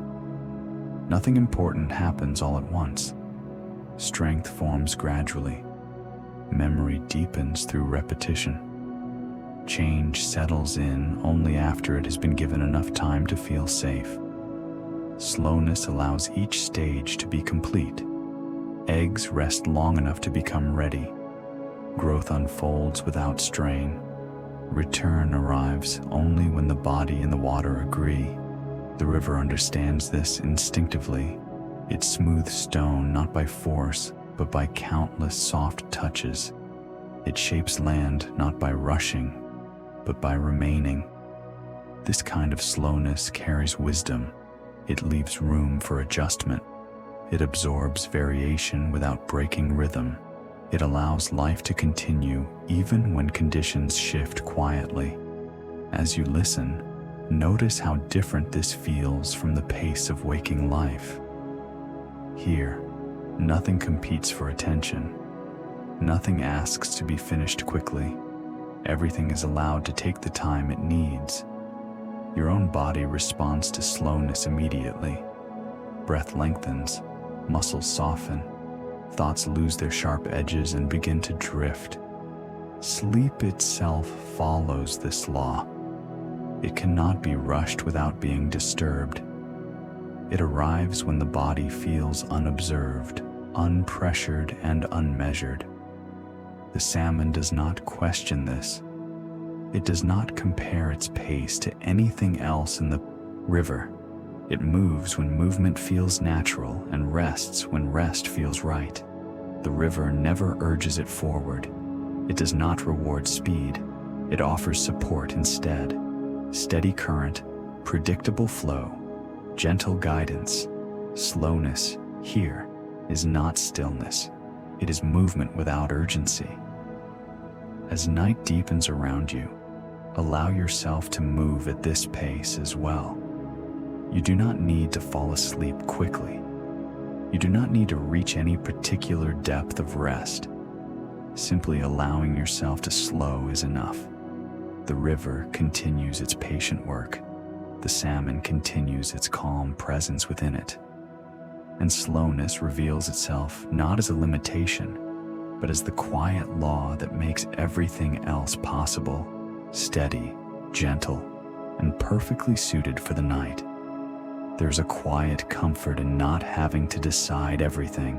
Nothing important happens all at once. Strength forms gradually. Memory deepens through repetition. Change settles in only after it has been given enough time to feel safe. Slowness allows each stage to be complete. Eggs rest long enough to become ready. Growth unfolds without strain. Return arrives only when the body and the water agree. The river understands this instinctively. It smooths stone not by force, but by countless soft touches. It shapes land not by rushing, but by remaining. This kind of slowness carries wisdom. It leaves room for adjustment. It absorbs variation without breaking rhythm. It allows life to continue even when conditions shift quietly. As you listen, notice how different this feels from the pace of waking life. Here, nothing competes for attention. Nothing asks to be finished quickly. Everything is allowed to take the time it needs. Your own body responds to slowness immediately. Breath lengthens, muscles soften, thoughts lose their sharp edges and begin to drift. Sleep itself follows this law. It cannot be rushed without being disturbed. It arrives when the body feels unobserved, unpressured, and unmeasured. The salmon does not question this. It does not compare its pace to anything else in the river. It moves when movement feels natural and rests when rest feels right. The river never urges it forward. It does not reward speed. It offers support instead. Steady current, predictable flow, gentle guidance. Slowness here is not stillness. It is movement without urgency. As night deepens around you, allow yourself to move at this pace as well. You do not need to fall asleep quickly. You do not need to reach any particular depth of rest. Simply allowing yourself to slow is enough. The river continues its patient work. The salmon continues its calm presence within it. And slowness reveals itself not as a limitation, but as the quiet law that makes everything else possible, steady, gentle, and perfectly suited for the night. There's a quiet comfort in not having to decide everything.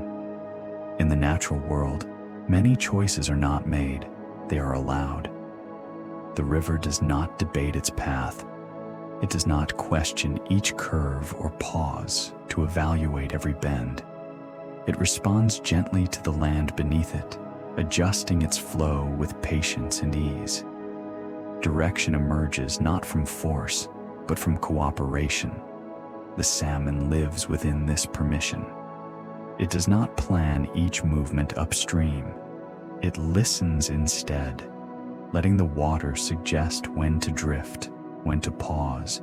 In the natural world, many choices are not made, they are allowed. The river does not debate its path. It does not question each curve or pause to evaluate every bend. It responds gently to the land beneath it, adjusting its flow with patience and ease. Direction emerges not from force, but from cooperation. The salmon lives within this permission. It does not plan each movement upstream. It listens instead, letting the water suggest when to drift, when to pause,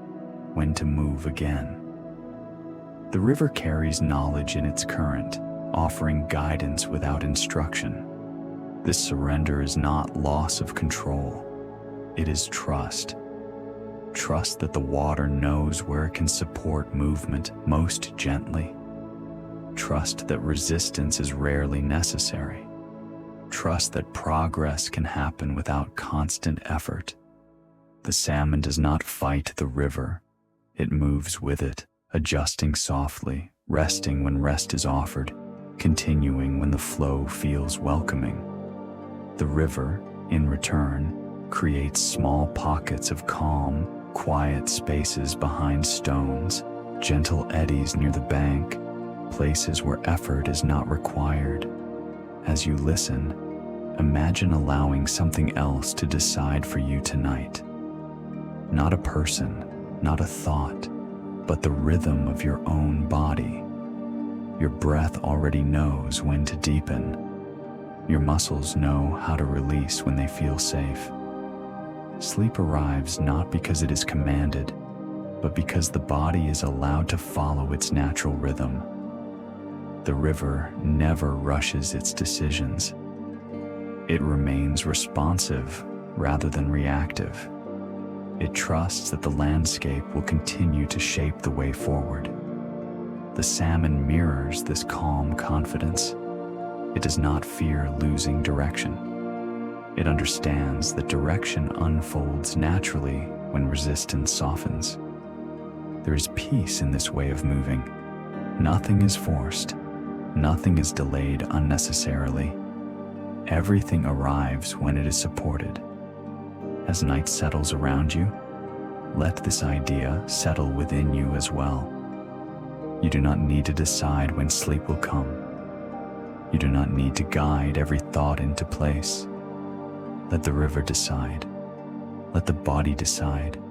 when to move again. The river carries knowledge in its current, offering guidance without instruction. This surrender is not loss of control. It is trust. Trust that the water knows where it can support movement most gently. Trust that resistance is rarely necessary. Trust that progress can happen without constant effort. The salmon does not fight the river. It moves with it, adjusting softly, resting when rest is offered, continuing when the flow feels welcoming. The river, in return, creates small pockets of calm, quiet spaces behind stones, gentle eddies near the bank, places where effort is not required. As you listen, imagine allowing something else to decide for you tonight. Not a person, not a thought, but the rhythm of your own body. Your breath already knows when to deepen. Your muscles know how to release when they feel safe. Sleep arrives not because it is commanded, but because the body is allowed to follow its natural rhythm. The river never rushes its decisions. It remains responsive rather than reactive. It trusts that the landscape will continue to shape the way forward. The salmon mirrors this calm confidence. It does not fear losing direction. It understands that direction unfolds naturally when resistance softens. There is peace in this way of moving. Nothing is forced. Nothing is delayed unnecessarily. Everything arrives when it is supported. As night settles around you, let this idea settle within you as well. You do not need to decide when sleep will come. You do not need to guide every thought into place. Let the river decide. Let the body decide.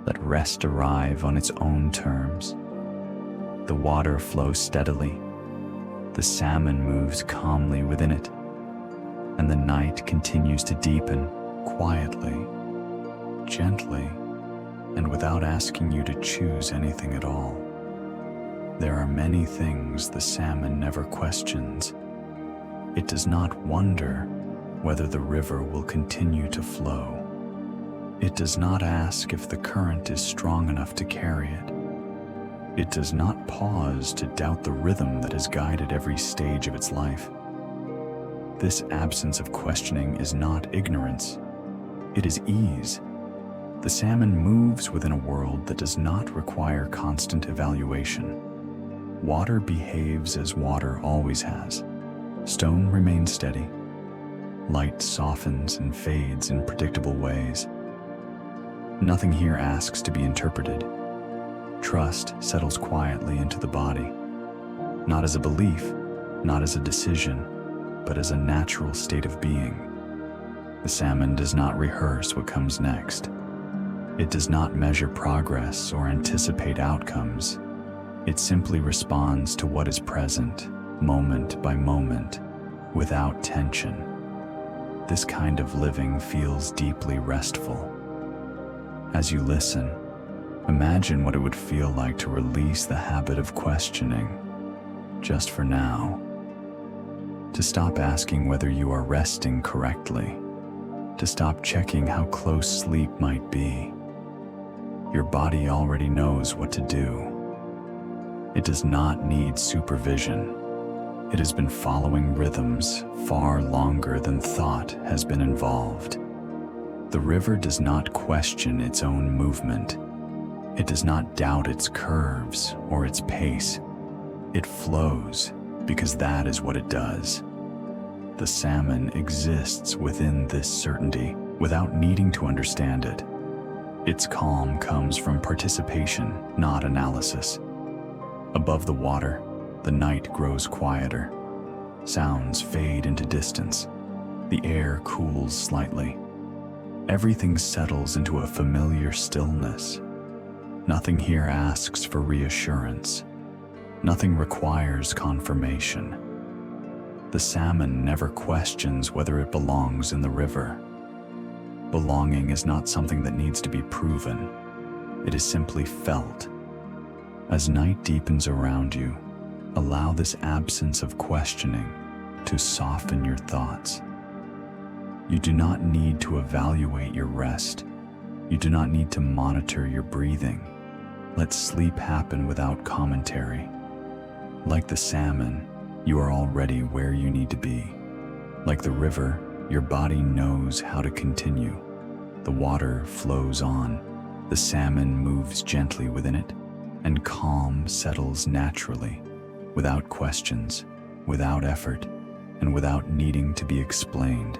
Let rest arrive on its own terms. The water flows steadily. The salmon moves calmly within it. And the night continues to deepen quietly, gently, and without asking you to choose anything at all. There are many things the salmon never questions. It does not wonder whether the river will continue to flow. It does not ask if the current is strong enough to carry it. It does not pause to doubt the rhythm that has guided every stage of its life. This absence of questioning is not ignorance. It is ease. The salmon moves within a world that does not require constant evaluation. Water behaves as water always has. Stone remains steady. Light softens and fades in predictable ways. Nothing here asks to be interpreted. Trust settles quietly into the body, not as a belief, not as a decision, but as a natural state of being. The salmon does not rehearse what comes next. It does not measure progress or anticipate outcomes. It simply responds to what is present, moment by moment, without tension. This kind of living feels deeply restful. As you listen, imagine what it would feel like to release the habit of questioning, just for now. To stop asking whether you are resting correctly. To stop checking how close sleep might be. Your body already knows what to do. It does not need supervision. It has been following rhythms far longer than thought has been involved. The river does not question its own movement. It does not doubt its curves or its pace. It flows because that is what it does. The salmon exists within this certainty without needing to understand it. Its calm comes from participation, not analysis. Above the water, the night grows quieter. Sounds fade into distance. The air cools slightly. Everything settles into a familiar stillness. Nothing here asks for reassurance. Nothing requires confirmation. The salmon never questions whether it belongs in the river. Belonging is not something that needs to be proven. It is simply felt. As night deepens around you, allow this absence of questioning to soften your thoughts. You do not need to evaluate your rest. You do not need to monitor your breathing. Let sleep happen without commentary. Like the salmon, you are already where you need to be. Like the river, your body knows how to continue. The water flows on. The salmon moves gently within it, and calm settles naturally, without questions, without effort, and without needing to be explained,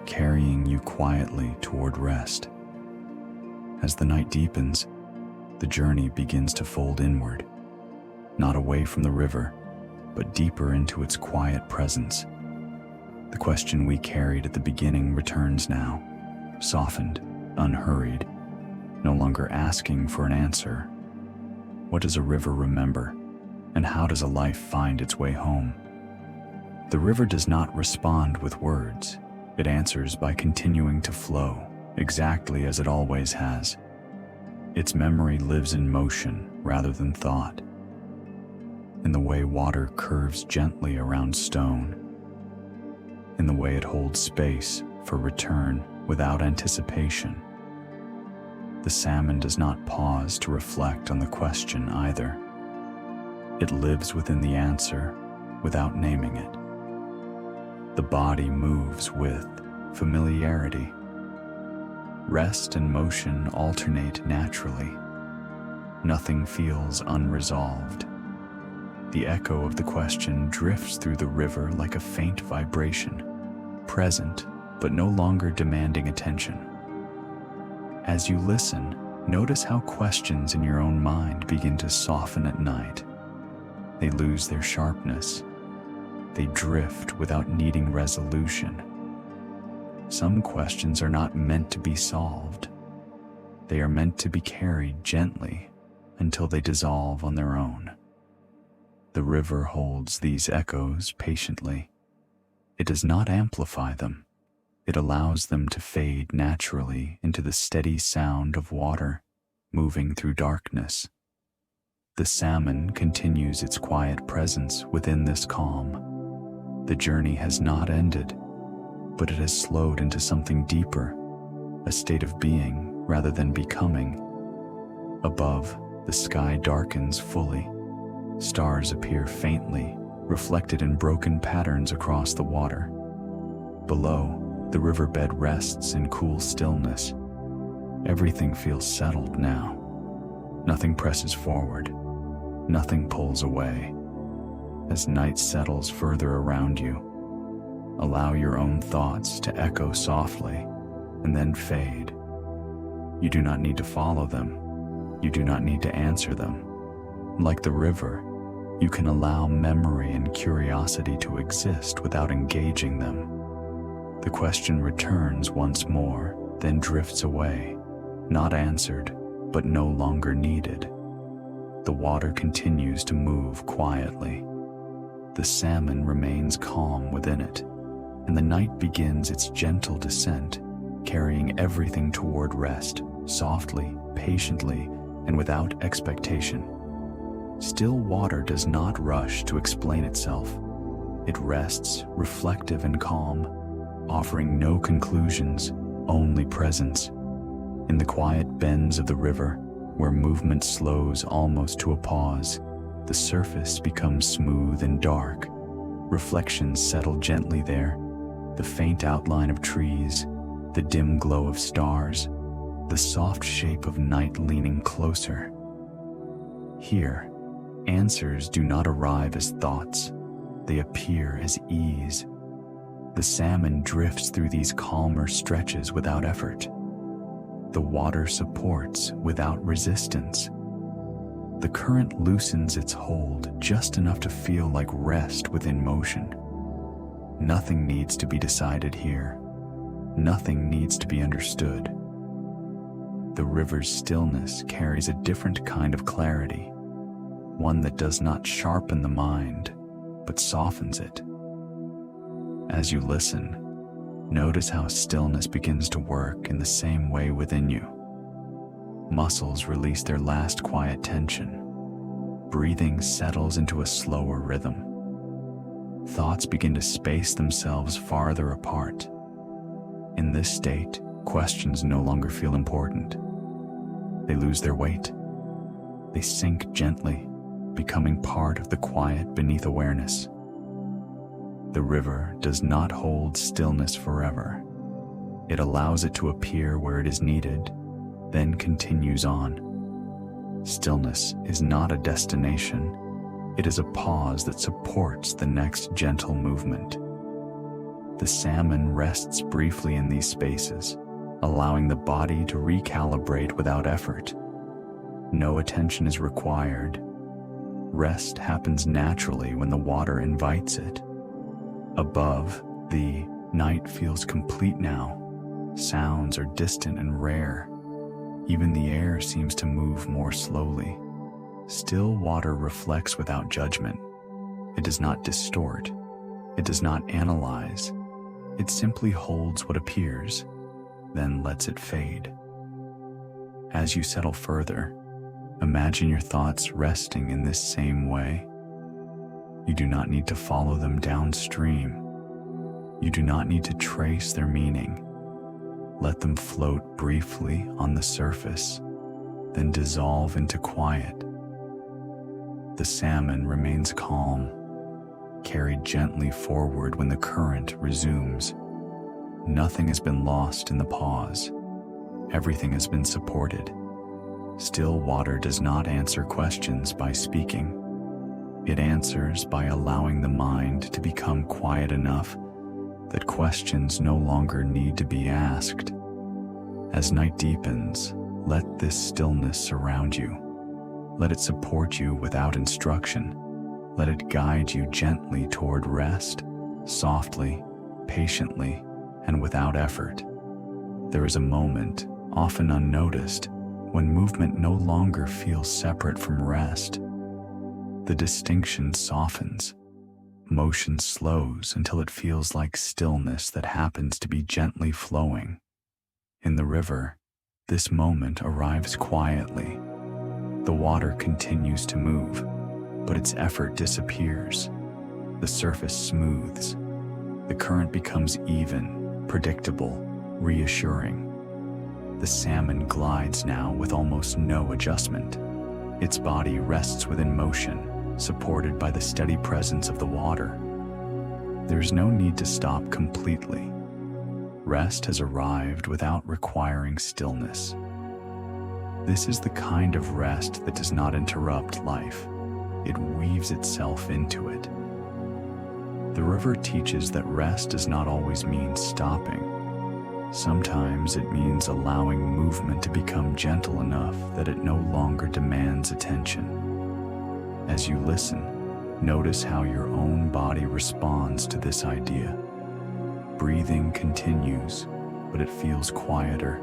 carrying you quietly toward rest. As the night deepens, the journey begins to fold inward, not away from the river, but deeper into its quiet presence. The question we carried at the beginning returns now, softened, unhurried, no longer asking for an answer. What does a river remember, and how does a life find its way home? The river does not respond with words. It answers by continuing to flow, exactly as it always has. Its memory lives in motion rather than thought. In the way water curves gently around stone. In the way it holds space for return without anticipation. The salmon does not pause to reflect on the question either. It lives within the answer without naming it. The body moves with familiarity. Rest and motion alternate naturally. Nothing feels unresolved. The echo of the question drifts through the river like a faint vibration, present but no longer demanding attention. As you listen, notice how questions in your own mind begin to soften at night. They lose their sharpness. They drift without needing resolution. Some questions are not meant to be solved. They are meant to be carried gently until they dissolve on their own. The river holds these echoes patiently. It does not amplify them. It allows them to fade naturally into the steady sound of water moving through darkness. The salmon continues its quiet presence within this calm. The journey has not ended, but it has slowed into something deeper, a state of being rather than becoming. Above, the sky darkens fully. Stars appear faintly, reflected in broken patterns across the water. Below, the riverbed rests in cool stillness. Everything feels settled now. Nothing presses forward. Nothing pulls away. As night settles further around you, allow your own thoughts to echo softly and then fade. You do not need to follow them. You do not need to answer them. Like the river, you can allow memory and curiosity to exist without engaging them. The question returns once more, then drifts away, not answered, but no longer needed. The water continues to move quietly. The salmon remains calm within it, and the night begins its gentle descent, carrying everything toward rest, softly, patiently, and without expectation. Still water does not rush to explain itself. It rests, reflective and calm, offering no conclusions, only presence. In the quiet bends of the river, where movement slows almost to a pause, the surface becomes smooth and dark. Reflections settle gently there, the faint outline of trees, the dim glow of stars, the soft shape of night leaning closer. Here, answers do not arrive as thoughts, they appear as ease. The salmon drifts through these calmer stretches without effort. The water supports without resistance. The current loosens its hold just enough to feel like rest within motion. Nothing needs to be decided here. Nothing needs to be understood. The river's stillness carries a different kind of clarity, one that does not sharpen the mind, but softens it. As you listen, notice how stillness begins to work in the same way within you. Muscles release their last quiet tension. Breathing settles into a slower rhythm. Thoughts begin to space themselves farther apart. In this state, questions no longer feel important. They lose their weight. They sink gently, becoming part of the quiet beneath awareness. The river does not hold stillness forever. It allows it to appear where it is needed, then continues on. Stillness is not a destination. It is a pause that supports the next gentle movement. The salmon rests briefly in these spaces, allowing the body to recalibrate without effort. No attention is required. Rest happens naturally when the water invites it. Above, the night feels complete now. Sounds are distant and rare. Even the air seems to move more slowly. Still water reflects without judgment. It does not distort. It does not analyze. It simply holds what appears, then lets it fade. As you settle further, imagine your thoughts resting in this same way. You do not need to follow them downstream. You do not need to trace their meaning. Let them float briefly on the surface, then dissolve into quiet. The salmon remains calm, carried gently forward when the current resumes. Nothing has been lost in the pause. Everything has been supported. Still water does not answer questions by speaking. It answers by allowing the mind to become quiet enough that questions no longer need to be asked. As night deepens, let this stillness surround you. Let it support you without instruction. Let it guide you gently toward rest, softly, patiently, and without effort. There is a moment, often unnoticed, when movement no longer feels separate from rest. The distinction softens. Motion slows until it feels like stillness that happens to be gently flowing. In the river, this moment arrives quietly. The water continues to move, but its effort disappears. The surface smooths. The current becomes even, predictable, reassuring. The salmon glides now with almost no adjustment. Its body rests within motion, supported by the steady presence of the water. There's no need to stop completely. Rest has arrived without requiring stillness. This is the kind of rest that does not interrupt life. It weaves itself into it. The river teaches that rest does not always mean stopping. Sometimes it means allowing movement to become gentle enough that it no longer demands attention. As you listen, notice how your own body responds to this idea. Breathing continues, but it feels quieter.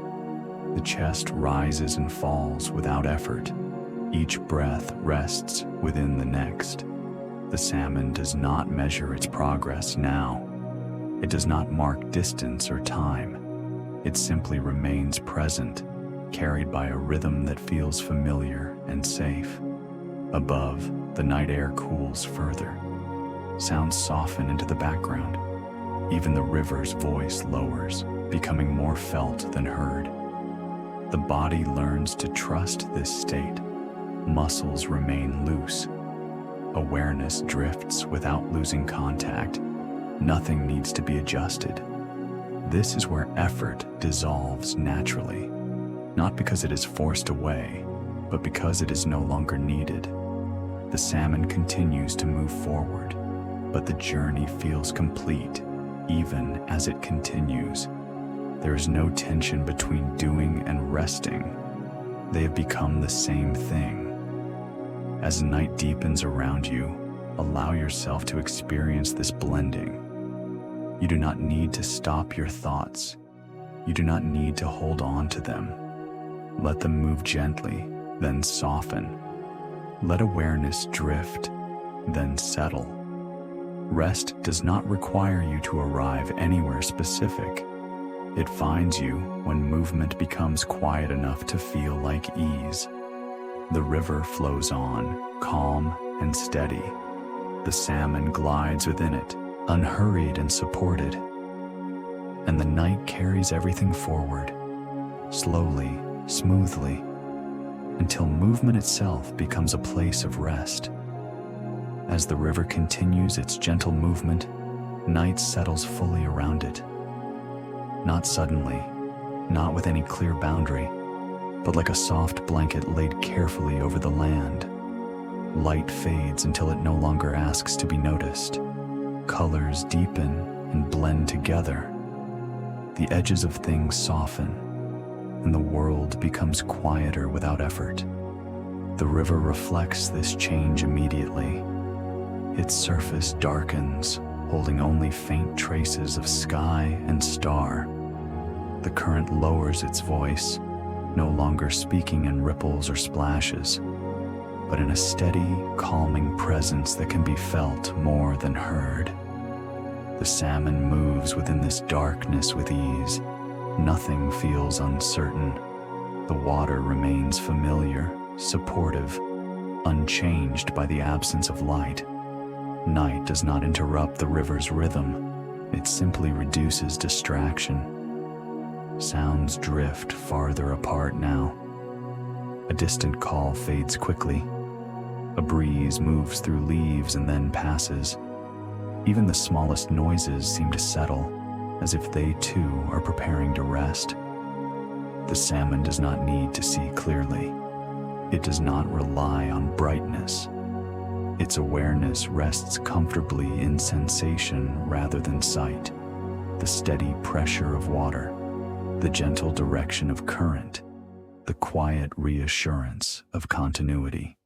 The chest rises and falls without effort. Each breath rests within the next. The salmon does not measure its progress now. It does not mark distance or time. It simply remains present, carried by a rhythm that feels familiar and safe. Above, the night air cools further. Sounds soften into the background. Even the river's voice lowers, becoming more felt than heard. The body learns to trust this state. Muscles remain loose. Awareness drifts without losing contact. Nothing needs to be adjusted. This is where effort dissolves naturally, not because it is forced away, but because it is no longer needed. The salmon continues to move forward, but the journey feels complete, even as it continues. There is no tension between doing and resting. They have become the same thing. As night deepens around you, allow yourself to experience this blending. You do not need to stop your thoughts. You do not need to hold on to them. Let them move gently, then soften. Let awareness drift, then settle. Rest does not require you to arrive anywhere specific. It finds you when movement becomes quiet enough to feel like ease. The river flows on, calm and steady. The salmon glides within it, unhurried and supported. And the night carries everything forward, slowly, smoothly, until movement itself becomes a place of rest. As the river continues its gentle movement, night settles fully around it. Not suddenly, not with any clear boundary, but like a soft blanket laid carefully over the land. Light fades until it no longer asks to be noticed. Colors deepen and blend together. The edges of things soften, and the world becomes quieter without effort. The river reflects this change immediately. Its surface darkens, holding only faint traces of sky and star. The current lowers its voice, no longer speaking in ripples or splashes, but in a steady, calming presence that can be felt more than heard. The salmon moves within this darkness with ease. Nothing feels uncertain. The water remains familiar, supportive, unchanged by the absence of light. Night does not interrupt the river's rhythm. It simply reduces distraction. Sounds drift farther apart now. A distant call fades quickly. A breeze moves through leaves and then passes. Even the smallest noises seem to settle, as if they too are preparing to rest. The salmon does not need to see clearly. It does not rely on brightness. Its awareness rests comfortably in sensation rather than sight, the steady pressure of water, the gentle direction of current, the quiet reassurance of continuity.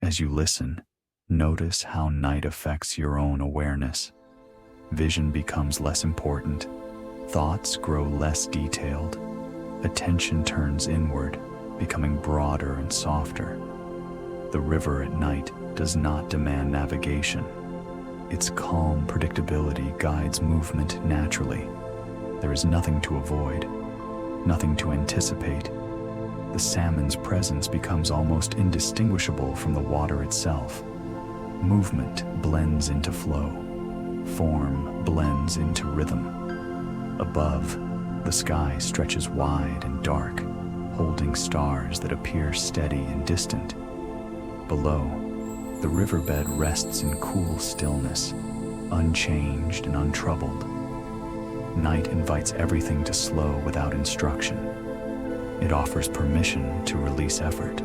As you listen, notice how night affects your own awareness. Vision becomes less important, thoughts grow less detailed, attention turns inward, becoming broader and softer. The river at night does not demand navigation. Its calm predictability guides movement naturally. There is nothing to avoid, nothing to anticipate. The salmon's presence becomes almost indistinguishable from the water itself. Movement blends into flow. Form blends into rhythm. Above, the sky stretches wide and dark, holding stars that appear steady and distant. Below, the riverbed rests in cool stillness, unchanged and untroubled. Night invites everything to slow without instruction. It offers permission to release effort.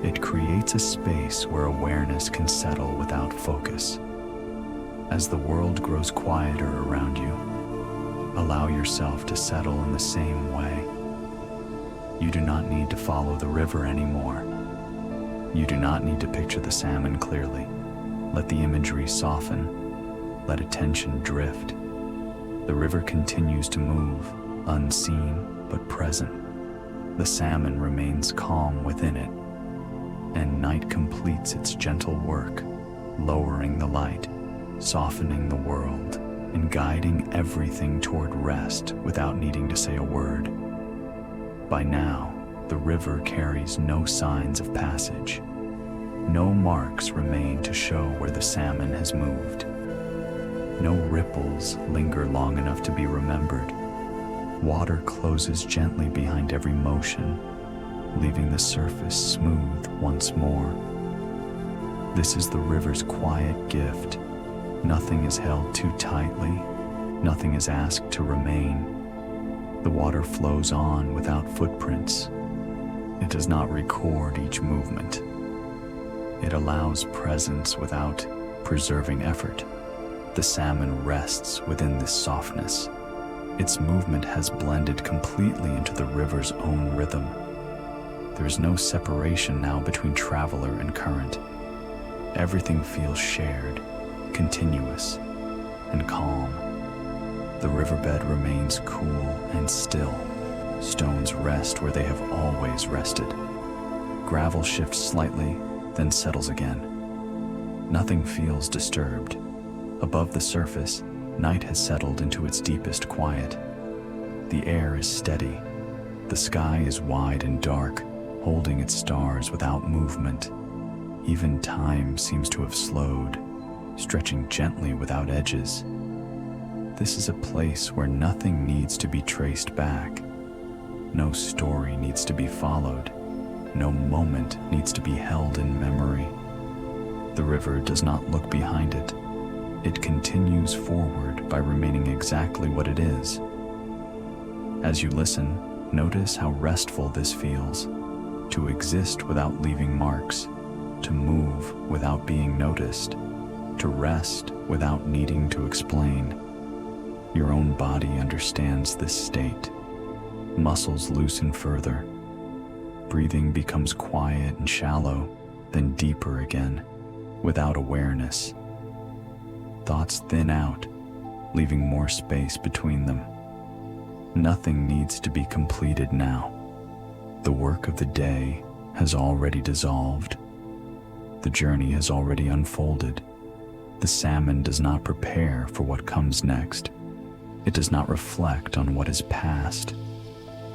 It creates a space where awareness can settle without focus. As the world grows quieter around you, allow yourself to settle in the same way. You do not need to follow the river anymore. You do not need to picture the salmon clearly. Let the imagery soften. Let attention drift. The river continues to move, unseen but present. The salmon remains calm within it, and night completes its gentle work, lowering the light, softening the world, and guiding everything toward rest without needing to say a word. By now, the river carries no signs of passage. No marks remain to show where the salmon has moved. No ripples linger long enough to be remembered. Water closes gently behind every motion, leaving the surface smooth once more. This is the river's quiet gift. Nothing is held too tightly. Nothing is asked to remain. The water flows on without footprints. It does not record each movement. It allows presence without preserving effort. The salmon rests within this softness. Its movement has blended completely into the river's own rhythm. There is no separation now between traveler and current. Everything feels shared, continuous, and calm. The riverbed remains cool and still. Stones rest where they have always rested. Gravel shifts slightly, then settles again. Nothing feels disturbed. Above the surface, night has settled into its deepest quiet. The air is steady. The sky is wide and dark, holding its stars without movement. Even time seems to have slowed, stretching gently without edges. This is a place where nothing needs to be traced back. No story needs to be followed. No moment needs to be held in memory. The river does not look behind it. It continues forward by remaining exactly what it is. As you listen, notice how restful this feels. To exist without leaving marks, to move without being noticed, to rest without needing to explain. Your own body understands this state. Muscles loosen further. Breathing becomes quiet and shallow, then deeper again, without awareness. Thoughts thin out, leaving more space between them. Nothing needs to be completed now. The work of the day has already dissolved. The journey has already unfolded. The salmon does not prepare for what comes next. It does not reflect on what is past.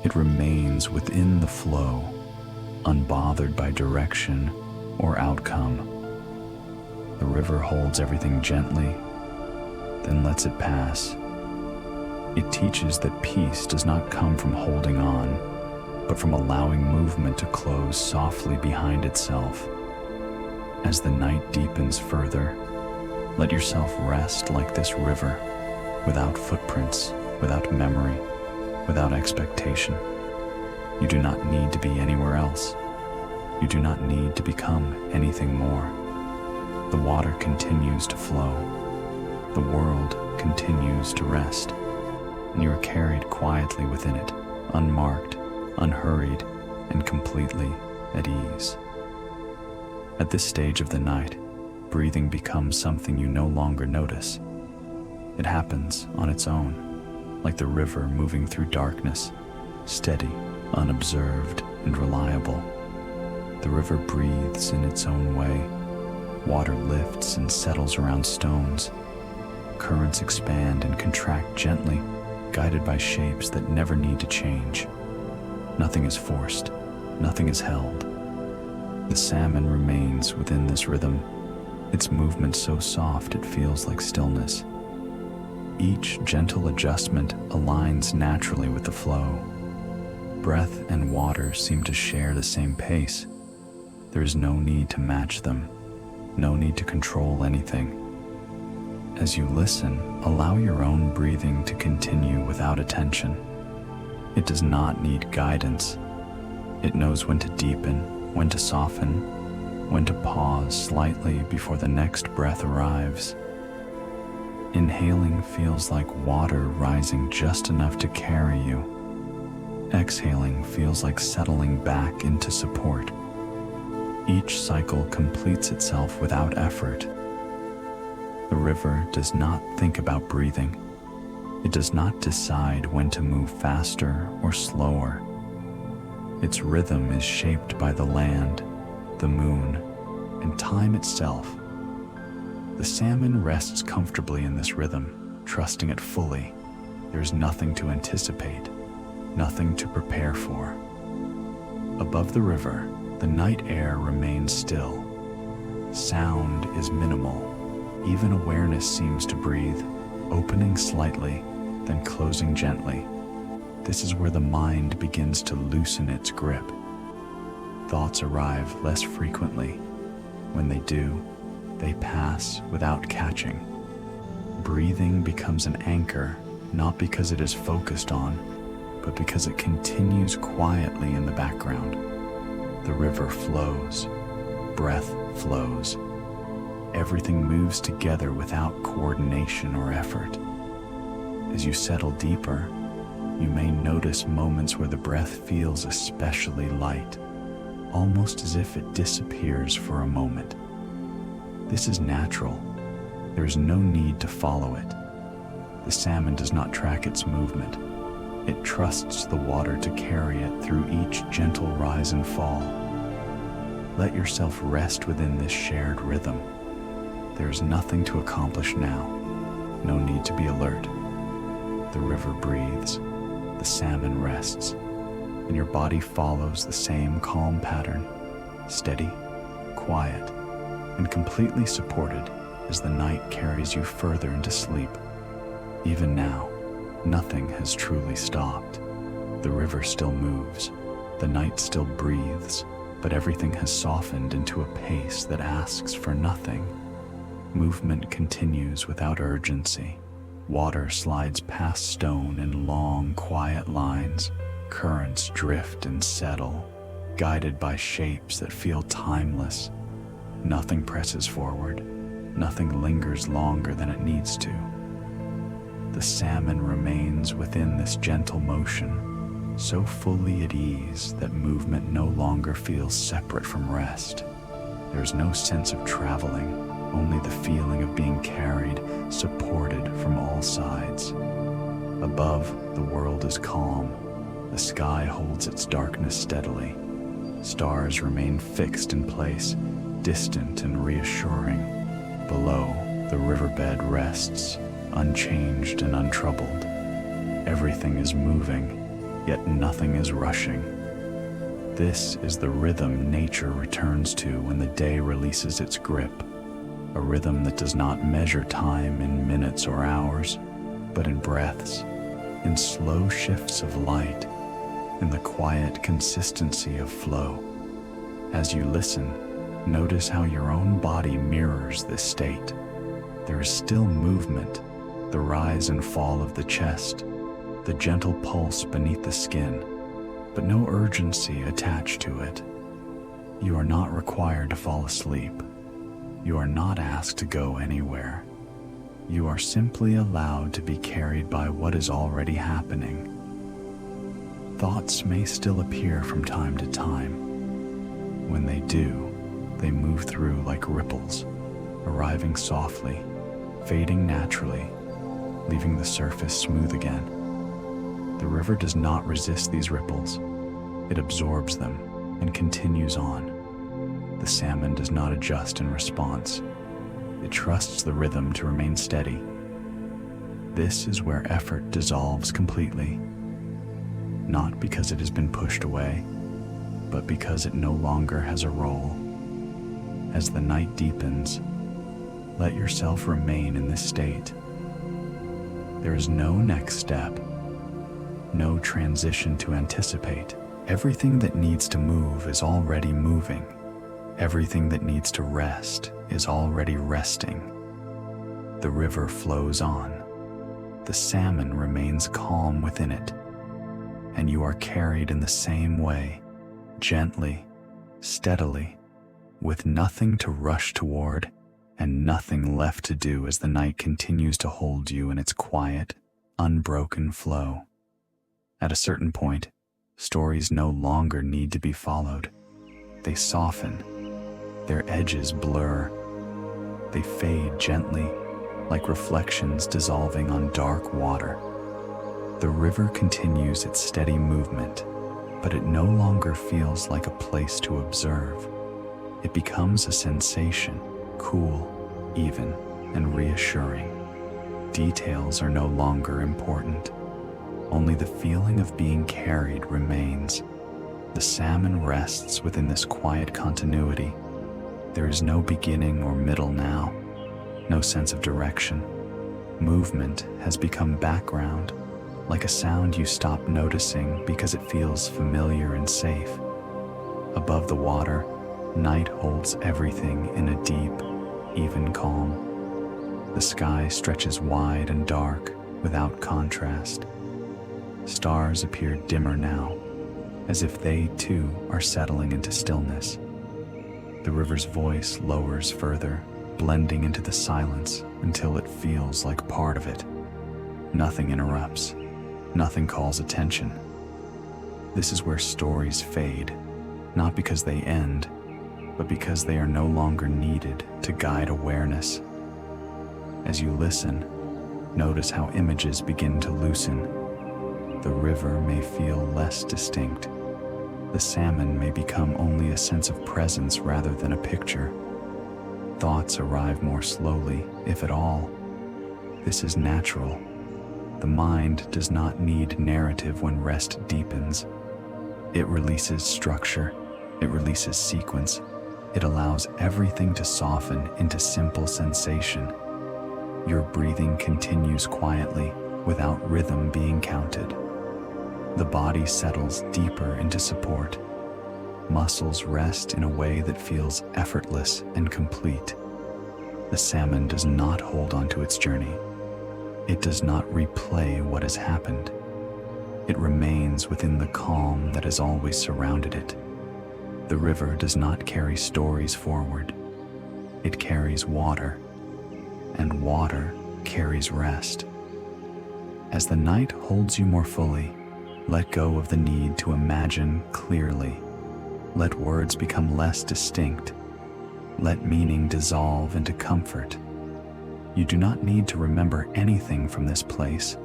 It remains within the flow, unbothered by direction or outcome. The river holds everything gently, then lets it pass. It teaches that peace does not come from holding on, but from allowing movement to close softly behind itself. As the night deepens further, let yourself rest like this river, without footprints, without memory, without expectation. You do not need to be anywhere else. You do not need to become anything more. The water continues to flow. The world continues to rest. and you are carried quietly within it, unmarked, unhurried, and completely at ease. At this stage of the night, breathing becomes something you no longer notice. It happens on its own, like the river moving through darkness, steady, unobserved, and reliable. The river breathes in its own way. Water lifts and settles around stones. Currents expand and contract gently, guided by shapes that never need to change. Nothing is forced, nothing is held. The salmon remains within this rhythm, its movement so soft it feels like stillness. Each gentle adjustment aligns naturally with the flow. Breath and water seem to share the same pace. There is no need to match them, no need to control anything. As you listen, allow your own breathing to continue without attention. It does not need guidance. It knows when to deepen, when to soften, when to pause slightly before the next breath arrives. Inhaling feels like water rising just enough to carry you. Exhaling feels like settling back into support. Each cycle completes itself without effort. The river does not think about breathing. It does not decide when to move faster or slower. Its rhythm is shaped by the land, the moon, and time itself. The salmon rests comfortably in this rhythm, trusting it fully. There is nothing to anticipate, nothing to prepare for. Above the river, the night air remains still. Sound is minimal. Even awareness seems to breathe, opening slightly, then closing gently. This is where the mind begins to loosen its grip. Thoughts arrive less frequently. When they do, they pass without catching. Breathing becomes an anchor, not because it is focused on, but because it continues quietly in the background. The river flows, breath flows. Everything moves together without coordination or effort. As you settle deeper, you may notice moments where the breath feels especially light, almost as if it disappears for a moment. This is natural. There is no need to follow it. The salmon does not track its movement. It trusts the water to carry it through each gentle rise and fall. Let yourself rest within this shared rhythm. There is nothing to accomplish now. No need to be alert. The river breathes, the salmon rests, and your body follows the same calm pattern, steady, quiet, and completely supported as the night carries you further into sleep. Even now, nothing has truly stopped. The river still moves, the night still breathes, but everything has softened into a pace that asks for nothing. Movement continues without urgency. Water slides past stone in long, quiet lines. Currents drift and settle, guided by shapes that feel timeless. Nothing presses forward. Nothing lingers longer than it needs to. The salmon remains within this gentle motion, so fully at ease that movement no longer feels separate from rest. There is no sense of traveling, only the feeling of being carried, supported from all sides. Above, the world is calm. The sky holds its darkness steadily. Stars remain fixed in place, distant and reassuring. Below, the riverbed rests, unchanged and untroubled. Everything is moving, yet nothing is rushing. This is the rhythm nature returns to when the day releases its grip. A rhythm that does not measure time in minutes or hours, but in breaths, in slow shifts of light, in the quiet consistency of flow. As you listen, notice how your own body mirrors this state. There is still movement, the rise and fall of the chest, the gentle pulse beneath the skin, but no urgency attached to it. You are not required to fall asleep. You are not asked to go anywhere. You are simply allowed to be carried by what is already happening. Thoughts may still appear from time to time. When they do, they move through like ripples, arriving softly, fading naturally, leaving the surface smooth again. The river does not resist these ripples. It absorbs them and continues on. The salmon does not adjust in response. It trusts the rhythm to remain steady. This is where effort dissolves completely, not because it has been pushed away, but because it no longer has a role. As the night deepens, let yourself remain in this state. There is no next step, no transition to anticipate. Everything that needs to move is already moving. Everything that needs to rest is already resting. The river flows on. The salmon remains calm within it. And you are carried in the same way, gently, steadily, with nothing to rush toward and nothing left to do as the night continues to hold you in its quiet, unbroken flow. At a certain point, stories no longer need to be followed. They soften. Their edges blur. They fade gently, like reflections dissolving on dark water. The river continues its steady movement, but it no longer feels like a place to observe. It becomes a sensation, cool, even, and reassuring. Details are no longer important. Only the feeling of being carried remains. The salmon rests within this quiet continuity. There is no beginning or middle now, no sense of direction. Movement has become background, like a sound you stop noticing because it feels familiar and safe. Above the water, night holds everything in a deep, even calm. The sky stretches wide and dark without contrast. Stars appear dimmer now, as if they too are settling into stillness. The river's voice lowers further, blending into the silence until it feels like part of it. Nothing interrupts. Nothing calls attention. This is where stories fade, not because they end, but because they are no longer needed to guide awareness. As you listen, notice how images begin to loosen. The river may feel less distinct. The salmon may become only a sense of presence rather than a picture. Thoughts arrive more slowly, if at all. This is natural. The mind does not need narrative when rest deepens. It releases structure. It releases sequence. It allows everything to soften into simple sensation. Your breathing continues quietly, without rhythm being counted. The body settles deeper into support. Muscles rest in a way that feels effortless and complete. The salmon does not hold on to its journey. It does not replay what has happened. It remains within the calm that has always surrounded it. The river does not carry stories forward. It carries water, and water carries rest. As the night holds you more fully, let go of the need to imagine clearly. Let words become less distinct. Let meaning dissolve into comfort. You do not need to remember anything from this place.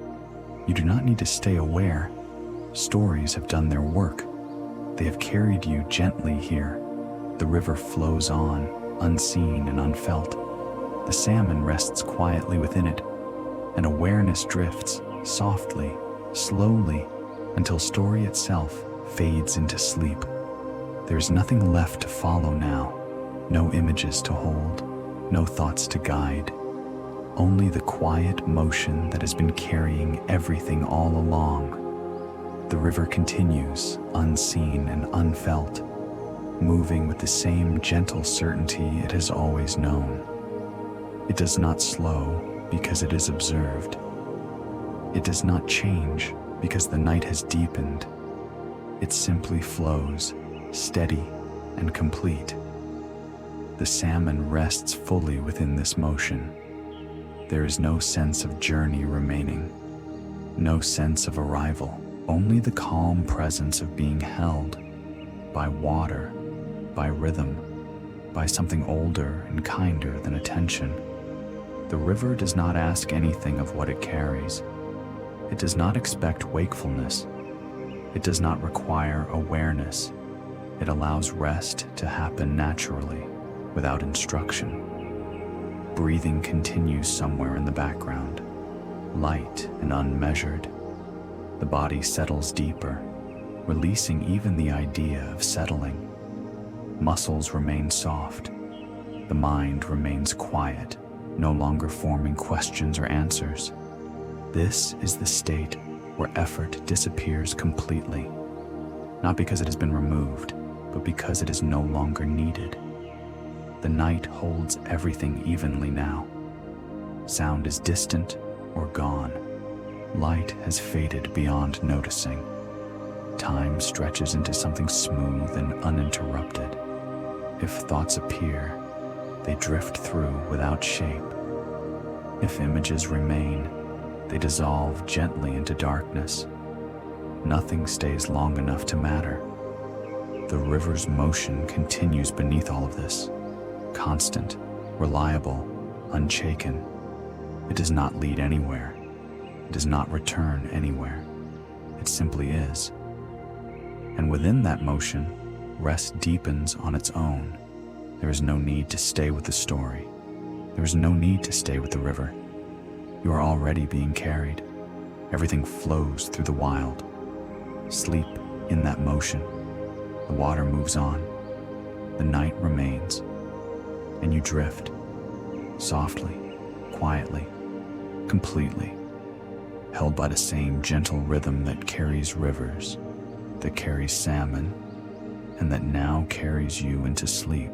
You do not need to stay aware. Stories have done their work. They have carried you gently here. The river flows on, unseen and unfelt. The salmon rests quietly within it, and awareness drifts softly, slowly, until story itself fades into sleep. There is nothing left to follow now, no images to hold, no thoughts to guide, only the quiet motion that has been carrying everything all along. The river continues, unseen and unfelt, moving with the same gentle certainty it has always known. It does not slow because it is observed. It does not change because the night has deepened. It simply flows, steady and complete. The salmon rests fully within this motion. There is no sense of journey remaining, no sense of arrival, only the calm presence of being held by water, by rhythm, by something older and kinder than attention. The river does not ask anything of what it carries. It does not expect wakefulness. It does not require awareness. It allows rest to happen naturally, without instruction. Breathing continues somewhere in the background, light and unmeasured. The body settles deeper, releasing even the idea of settling. Muscles remain soft. The mind remains quiet, no longer forming questions or answers. This is the state where effort disappears completely, not because it has been removed, but because it is no longer needed. The night holds everything evenly now. Sound is distant or gone. Light has faded beyond noticing. Time stretches into something smooth and uninterrupted. If thoughts appear, they drift through without shape. If images remain, they dissolve gently into darkness. Nothing stays long enough to matter. The river's motion continues beneath all of this, constant, reliable, unshaken. It does not lead anywhere. It does not return anywhere. It simply is. And within that motion, rest deepens on its own. There is no need to stay with the story. There is no need to stay with the river. You are already being carried. Everything flows through the wild. Sleep in that motion. The water moves on. The night remains. And you drift, softly, quietly, completely, held by the same gentle rhythm that carries rivers, that carries salmon, and that now carries you into sleep.